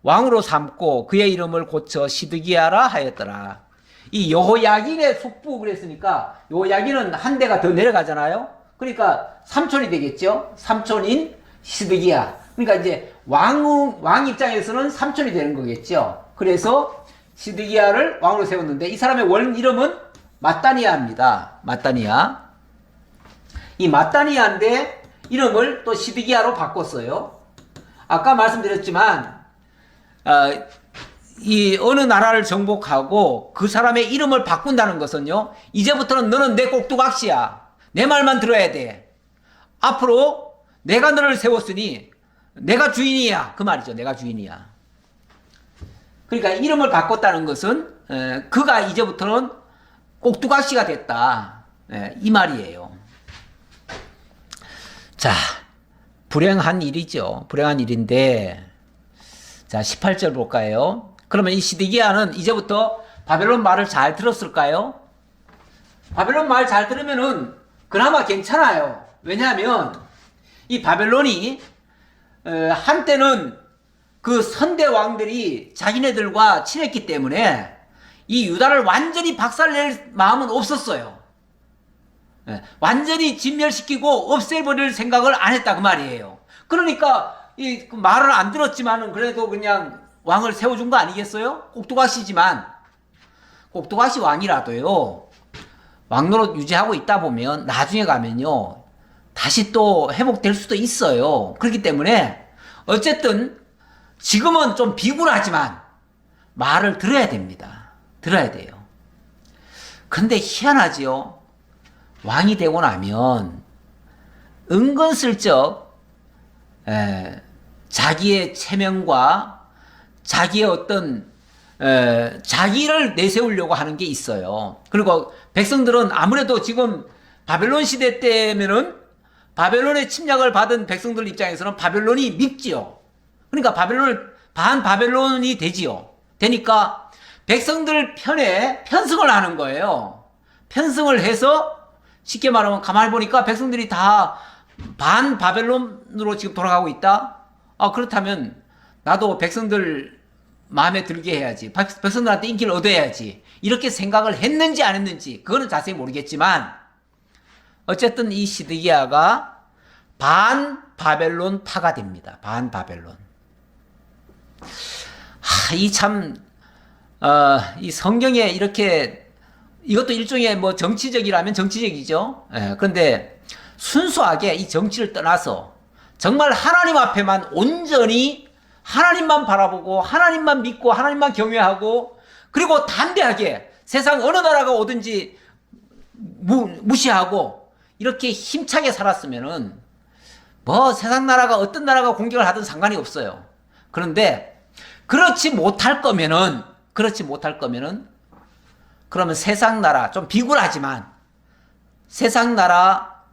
왕으로 삼고 그의 이름을 고쳐 시드기야라 하였더라. 이 여호야긴의 숙부 그랬으니까 여호야긴은 한 대가 더 내려가잖아요. 그러니까 삼촌이 되겠죠. 삼촌인 시드기야. 그러니까 이제 왕 입장에서는 삼촌이 되는 거겠죠. 그래서 시드기야를 왕으로 세웠는데 이 사람의 원 이름은 마따니아입니다. 마따니아. 이 마따니아인데 이름을 또 시드기야로 바꿨어요. 아까 말씀드렸지만 이 어느 나라를 정복하고 그 사람의 이름을 바꾼다는 것은요, 이제부터는 너는 내 꼭두각시야. 내 말만 들어야 돼. 앞으로 내가 너를 세웠으니 내가 주인이야. 그 말이죠. 내가 주인이야. 그러니까 이름을 바꿨다는 것은 그가 이제부터는 꼭두각시가 됐다. 이 말이에요. 자, 불행한 일이죠. 불행한 일인데, 자, 18절 볼까요? 그러면 이 시드기야는 이제부터 바벨론 말을 잘 들었을까요? 바벨론 말 잘 들으면은 그나마 괜찮아요. 왜냐하면 이 바벨론이 한때는 그 선대 왕들이 자기네들과 친했기 때문에 이 유다를 완전히 박살낼 마음은 없었어요. 완전히 진멸시키고 없애버릴 생각을 안 했다 그 말이에요. 그러니까 이 말을 안 들었지만은 그래도 그냥 왕을 세워준 거 아니겠어요? 꼭두각시지만 꼭두각시 왕이라도요 왕노릇 유지하고 있다 보면 나중에 가면요 다시 또 회복될 수도 있어요. 그렇기 때문에 어쨌든 지금은 좀 비굴하지만 말을 들어야 됩니다. 들어야 돼요. 근데 희한하지요. 왕이 되고 나면 은근슬쩍 자기의 체면과 자기의 어떤 자기를 내세우려고 하는 게 있어요. 그리고 백성들은 아무래도 지금 바벨론 시대 때면은 바벨론의 침략을 받은 백성들 입장에서는 바벨론이 밉지요. 그러니까 반바벨론이 되지요. 되니까 백성들 편에 편승을 하는 거예요. 편승을 해서 쉽게 말하면 가만히 보니까 백성들이 다 반바벨론으로 지금 돌아가고 있다. 그렇다면 나도 백성들 마음에 들게 해야지. 백성들한테 인기를 얻어야지. 이렇게 생각을 했는지 안 했는지 그거는 자세히 모르겠지만 어쨌든 이 시드기야가 반바벨론 파가 됩니다. 반바벨론. 이 성경에 이렇게 이것도 일종의 뭐 정치적이라면 정치적이죠. 그런데 순수하게 이 정치를 떠나서 정말 하나님 앞에만 온전히 하나님만 바라보고 하나님만 믿고 하나님만 경외하고 그리고 담대하게 세상 어느 나라가 오든지 무시하고 이렇게 힘차게 살았으면은 뭐 세상 나라가 어떤 나라가 공격을 하든 상관이 없어요. 그런데 그렇지 못할 거면은 그러면 세상 나라 좀 비굴하지만 세상 나라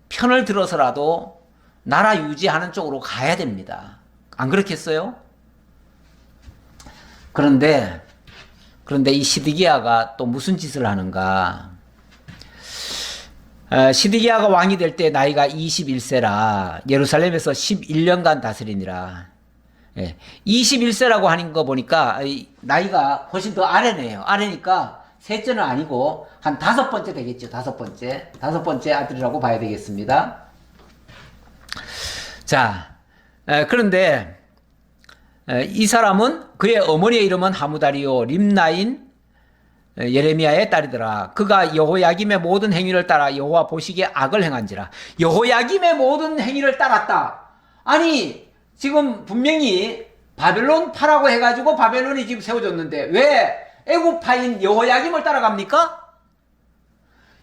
편을 들어서라도 나라 유지하는 쪽으로 가야 됩니다. 안 그렇겠어요? 그런데 이 시드기야가 또 무슨 짓을 하는가? 시드기야가 왕이 될 때 나이가 21세라 예루살렘에서 11년간 다스리니라. 21세라고 하는 거 보니까 나이가 훨씬 더 아래네요. 아래니까 셋째는 아니고 한 5번째 되겠죠. 5번째 아들이라고 봐야 되겠습니다. 자, 그런데 이 사람은 그의 어머니의 이름은 하무다리요 림나인 예레미야의 딸이더라. 그가 여호야김의 모든 행위를 따라 여호와 보시기에 악을 행한지라. 여호야김의 모든 행위를 따랐다. 아니 지금 분명히 바벨론 파라고 해가지고 바벨론이 지금 세워졌는데 왜 애굽파인 여호야김을 따라갑니까?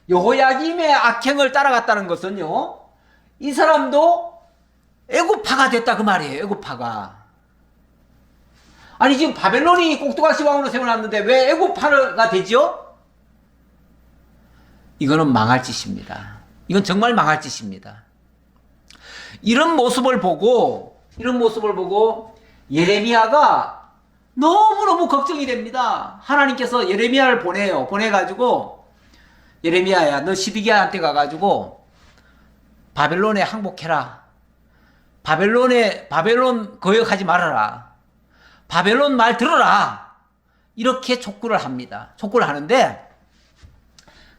여호야김의 악행을 따라갔다는 것은요, 이 사람도 애굽파가 됐다 그 말이에요. 애굽파가. 아니 지금 바벨론이 꼭두각시 왕으로 세워놨는데 왜 애굽파가 되죠? 이거는 망할 짓입니다. 이건 정말 망할 짓입니다. 이런 모습을 보고 예레미야가 너무너무 걱정이 됩니다. 하나님께서 예레미야를 보내요. 보내가지고 예레미야야 너 시드기야한테 가가지고 바벨론에 항복해라. 바벨론 거역하지 말아라. 바벨론 말 들어라. 이렇게 촉구를 합니다. 촉구를 하는데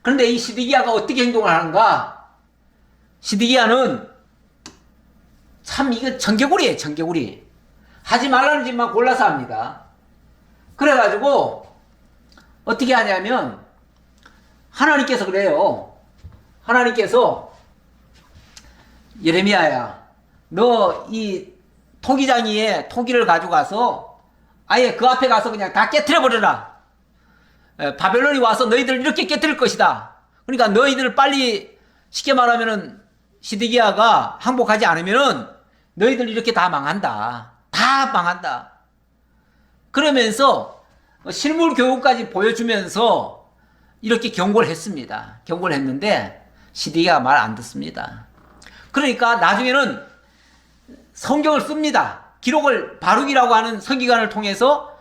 그런데 이 시드기야가 어떻게 행동을 하는가? 시드기야는 참 이거 청개구리예요. 청개구리. 하지 말라는 짓만 골라서 합니다. 그래가지고 어떻게 하냐면 하나님께서 그래요. 하나님께서 예레미야야 너 이 토기장이에 토기를 가져가서 아예 그 앞에 가서 그냥 다 깨트려버려라. 바벨론이 와서 너희들 이렇게 깨트릴 것이다. 그러니까 너희들 빨리 쉽게 말하면은 시드기야가 항복하지 않으면은 너희들 이렇게 다 망한다. 다 망한다. 그러면서 실물 교육까지 보여주면서 이렇게 경고를 했습니다. 경고를 했는데 시드기야가 말 안 듣습니다. 그러니까 나중에는 성경을 씁니다. 기록을 바룩이라고 하는 서기관을 통해서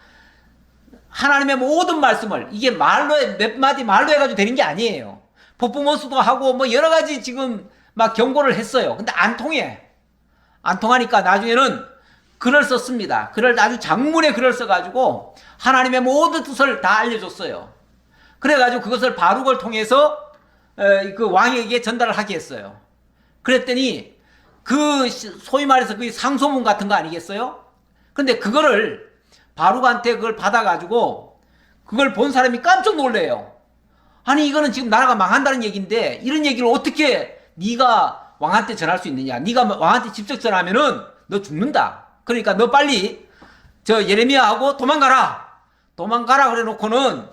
하나님의 모든 말씀을 이게 말로 몇 마디 말로 해가지고 되는 게 아니에요. 법부모수도 하고 뭐 여러 가지 지금 막 경고를 했어요. 근데 안 통해. 안 통하니까 나중에는 글을 썼습니다. 글을 아주 장문의 글을 써가지고 하나님의 모든 뜻을 다 알려줬어요. 그래가지고 그것을 바룩을 통해서 그 왕에게 전달을 하게 했어요. 그랬더니 그 소위 말해서 그 상소문 같은 거 아니겠어요? 근데 그거를 바룩한테 그걸 받아가지고 그걸 본 사람이 깜짝 놀래요. 아니 이거는 지금 나라가 망한다는 얘기인데 이런 얘기를 어떻게 네가 왕한테 전할 수 있느냐? 네가 왕한테 직접 전하면은 너 죽는다. 그러니까 너 빨리 저 예레미야하고 도망가라 그래 놓고는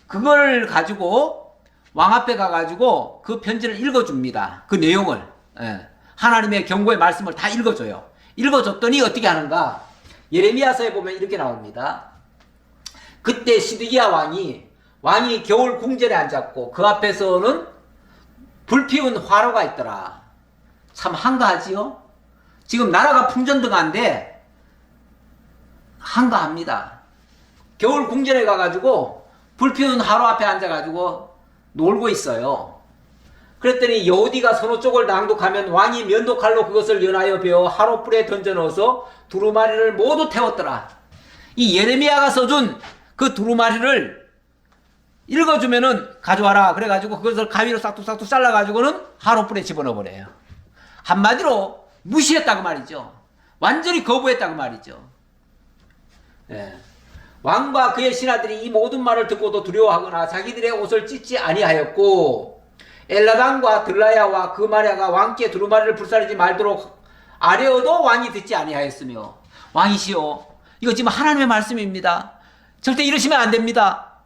그걸 가지고 왕 앞에 가가지고 그 편지를 읽어줍니다. 그 내용을. 예. 하나님의 경고의 말씀을 다 읽어줘요. 읽어줬더니 어떻게 하는가? 예레미야서에 보면 이렇게 나옵니다. 그때 시드기야 왕이 겨울 궁전에 앉았고 그 앞에서는 불피운 화로가 있더라. 참 한가하지요? 지금 나라가 풍전등한데 한가합니다. 겨울 궁전에 가가지고 불피운 화로 앞에 앉아가지고 놀고 있어요. 그랬더니 여호디가 서로 쪽을 낭독하면 왕이 면도칼로 그것을 연하여 베어 화로불에 던져 넣어서 두루마리를 모두 태웠더라. 이 예레미야가 써준 그 두루마리를 읽어주면은 가져와라. 그래가지고 그것을 가위로 싹둑싹둑 잘라가지고는 화로불에 집어넣어버려요. 한마디로 무시했다고 말이죠. 완전히 거부했다고 말이죠. 예. 왕과 그의 신하들이 이 모든 말을 듣고도 두려워하거나 자기들의 옷을 찢지 아니하였고 엘라단과 들라야와 그 마랴가 왕께 두루마리를 불사르지 말도록 아뢰어도 왕이 듣지 아니하였으며 왕이시여 이거 지금 하나님의 말씀입니다. 절대 이러시면 안 됩니다.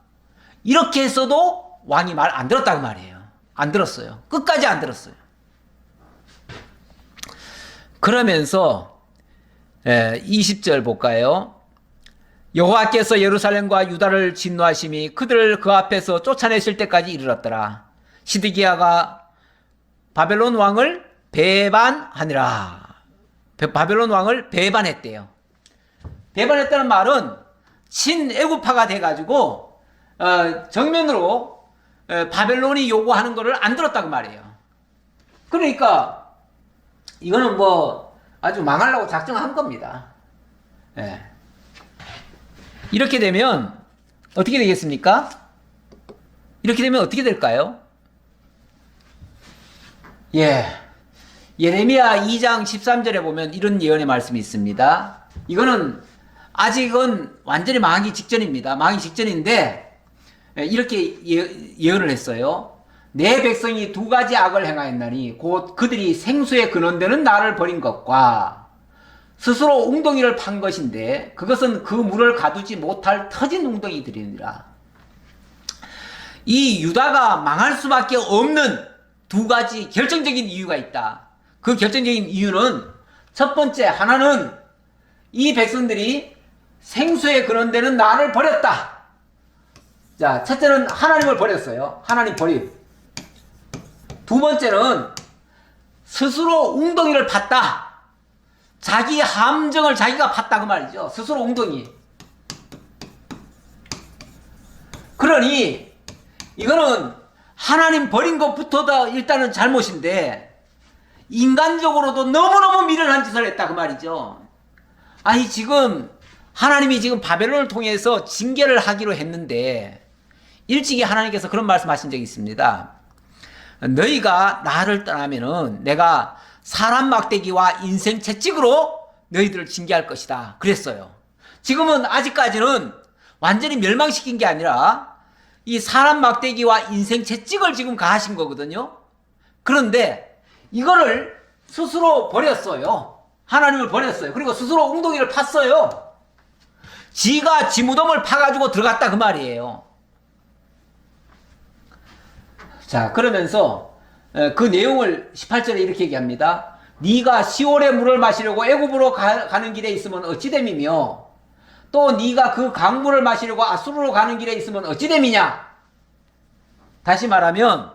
이렇게 했어도 왕이 말 안 들었다고 말이에요. 안 들었어요. 끝까지 안 들었어요. 그러면서 20절 볼까요? 여호와께서 예루살렘과 유다를 진노하심이 그들을 그 앞에서 쫓아내실 때까지 이르렀더라. 시드기야가 바벨론 왕을 배반하니라. 바벨론 왕을 배반했대요. 배반했다는 말은 친애국파가 돼가지고 정면으로 바벨론이 요구하는 것을 안 들었다고 말이에요. 그러니까 이거는 뭐 아주 망하려고 작정한 겁니다. 예. 이렇게 되면 어떻게 되겠습니까? 이렇게 되면 어떻게 될까요? 예레미야 2장 13절에 보면 이런 예언의 말씀이 있습니다. 이거는 아직은 완전히 망하기 직전입니다. 망하기 직전인데 이렇게 예언을 했어요. 내 백성이 두 가지 악을 행하였나니 곧 그들이 생수에 근원되는 나를 버린 것과 스스로 웅덩이를 판 것인데 그것은 그 물을 가두지 못할 터진 웅덩이들이니라. 이 유다가 망할 수밖에 없는 두 가지 결정적인 이유가 있다. 그 결정적인 이유는 첫 번째 하나는 이 백성들이 생수에 근원되는 나를 버렸다. 자, 첫째는 하나님을 버렸어요. 하나님 버림. 두 번째는 스스로 웅덩이를 팠다. 자기 함정을 자기가 팠다 그 말이죠. 스스로 웅덩이. 그러니 이거는 하나님 버린 것부터도 일단은 잘못인데 인간적으로도 너무너무 미련한 짓을 했다 그 말이죠. 아니 지금 하나님이 지금 바벨론을 통해서 징계를 하기로 했는데 일찍이 하나님께서 그런 말씀하신 적이 있습니다. 너희가 나를 떠나면은 내가 사람 막대기와 인생 채찍으로 너희들을 징계할 것이다 그랬어요. 지금은 아직까지는 완전히 멸망시킨 게 아니라 이 사람 막대기와 인생 채찍을 지금 가하신 거거든요. 그런데 이거를 스스로 버렸어요. 하나님을 버렸어요. 그리고 스스로 웅덩이를 팠어요. 지가 지 무덤을 파가지고 들어갔다 그 말이에요. 자, 그러면서 그 내용을 18절에 이렇게 얘기합니다. 네가 시올의 물을 마시려고 애굽으로 가는 길에 있으면 어찌 됨이며 또 네가 그 강물을 마시려고 아수르로 가는 길에 있으면 어찌 됨이냐. 다시 말하면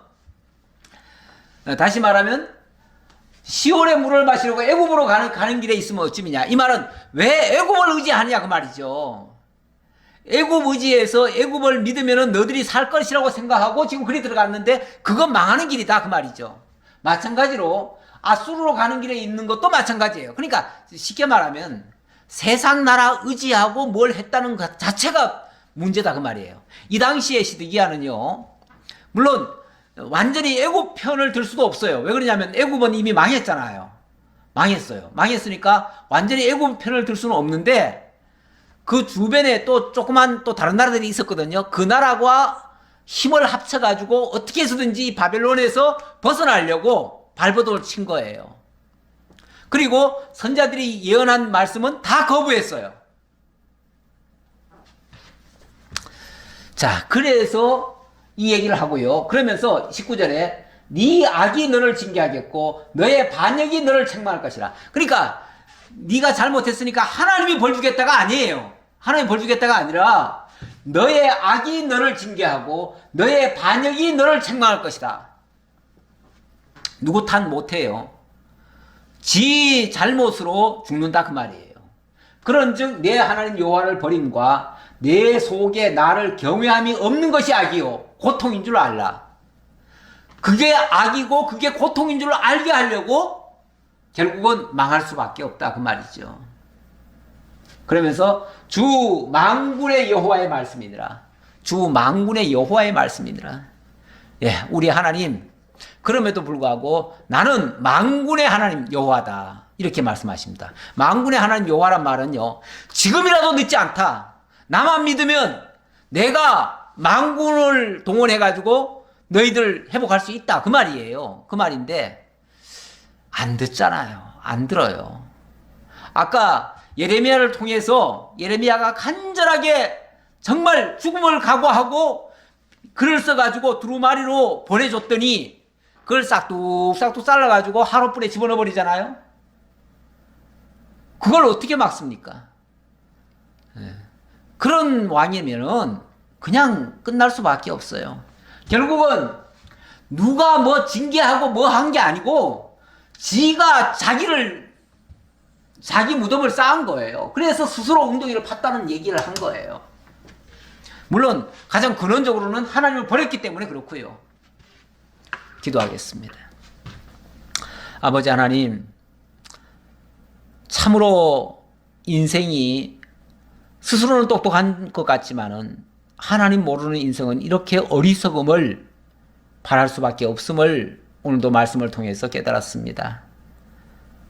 시올의 물을 마시려고 애굽으로 가는 길에 있으면 어찌미냐. 이 말은 왜 애굽을 의지하느냐 그 말이죠. 애굽 의지해서 애굽을 믿으면은 너들이 살 것이라고 생각하고 지금 그리 들어갔는데 그건 망하는 길이다 그 말이죠. 마찬가지로 아수르로 가는 길에 있는 것도 마찬가지예요. 그러니까 쉽게 말하면 세상 나라 의지하고 뭘 했다는 것 자체가 문제다 그 말이에요. 이 당시에 시드기야는요, 물론 완전히 애굽 편을 들 수도 없어요. 왜 그러냐면 애굽은 이미 망했잖아요. 망했어요. 망했으니까 완전히 애굽 편을 들 수는 없는데 그 주변에 또 조그만 또 다른 나라들이 있었거든요. 그 나라와 힘을 합쳐가지고 어떻게 해서든지 바벨론에서 벗어나려고 발버둥을 친 거예요. 그리고 선자들이 예언한 말씀은 다 거부했어요. 자, 그래서 이 얘기를 하고요. 그러면서 19절에 네 악이 너를 징계하겠고 너의 반역이 너를 책망할 것이라. 그러니까 네가 잘못했으니까 하나님이 벌 주겠다가 아니에요. 하나님이 벌 주겠다가 아니라 너의 악이 너를 징계하고 너의 반역이 너를 책망할 것이다. 누구 탓 못해요. 지 잘못으로 죽는다 그 말이에요. 그런즉 내 하나님 여호와를 버림과 내 속에 나를 경외함이 없는 것이 악이요 고통인 줄 알라. 그게 악이고 그게 고통인 줄 알게 하려고 결국은 망할 수밖에 없다 그 말이죠. 그러면서 주 만군의 여호와의 말씀이니라. 주 만군의 여호와의 말씀이니라. 예, 우리 하나님 그럼에도 불구하고 나는 만군의 하나님 여호와다 이렇게 말씀하십니다. 만군의 하나님 여호와란 말은요, 지금이라도 늦지 않다. 나만 믿으면 내가 만군을 동원해 가지고 너희들 회복할 수 있다 그 말이에요. 그 말인데 안 듣잖아요. 안 들어요. 아까 예레미야를 통해서 예레미야가 간절하게 정말 죽음을 각오하고 글을 써가지고 두루마리로 보내줬더니 그걸 싹둑싹둑 잘라가지고 화롯불에 집어넣어 버리잖아요. 그걸 어떻게 막습니까? 그런 왕이면은 그냥 끝날 수밖에 없어요. 결국은 누가 뭐 징계하고 뭐 한 게 아니고 지가 자기 무덤을 쌓은 거예요. 그래서 스스로 엉덩이를 팠다는 얘기를 한 거예요. 물론 가장 근원적으로는 하나님을 버렸기 때문에 그렇고요. 기도하겠습니다. 아버지 하나님, 참으로 인생이 스스로는 똑똑한 것 같지만은 하나님 모르는 인생은 이렇게 어리석음을 바랄 수밖에 없음을 오늘도 말씀을 통해서 깨달았습니다.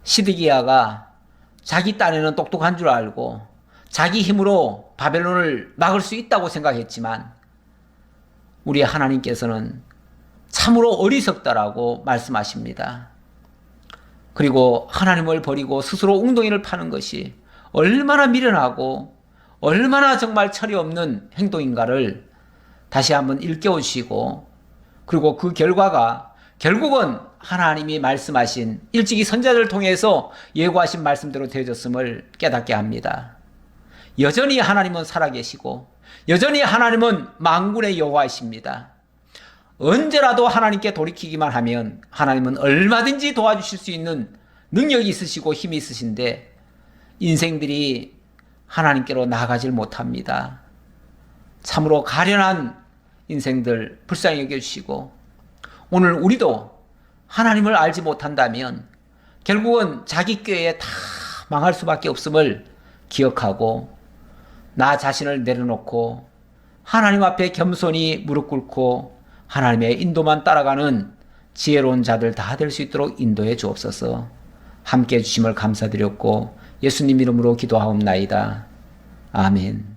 시드기야가 자기 딴에는 똑똑한 줄 알고 자기 힘으로 바벨론을 막을 수 있다고 생각했지만 우리 하나님께서는 참으로 어리석다라고 말씀하십니다. 그리고 하나님을 버리고 스스로 웅덩이를 파는 것이 얼마나 미련하고 얼마나 정말 철이 없는 행동인가를 다시 한번 일깨우시고, 그리고 그 결과가 결국은 하나님이 말씀하신 일찍이 선자들을 통해서 예고하신 말씀대로 되어졌음을 깨닫게 합니다. 여전히 하나님은 살아계시고 여전히 하나님은 만군의 여호와이십니다. 언제라도 하나님께 돌이키기만 하면 하나님은 얼마든지 도와주실 수 있는 능력이 있으시고 힘이 있으신데 인생들이 하나님께로 나아가질 못합니다. 참으로 가련한 인생들 불쌍히 여겨주시고, 오늘 우리도 하나님을 알지 못한다면 결국은 자기 꾀에 다 망할 수밖에 없음을 기억하고 나 자신을 내려놓고 하나님 앞에 겸손히 무릎 꿇고 하나님의 인도만 따라가는 지혜로운 자들 다 될 수 있도록 인도해 주옵소서. 함께 해주심을 감사드렸고 예수님 이름으로 기도하옵나이다. 아멘.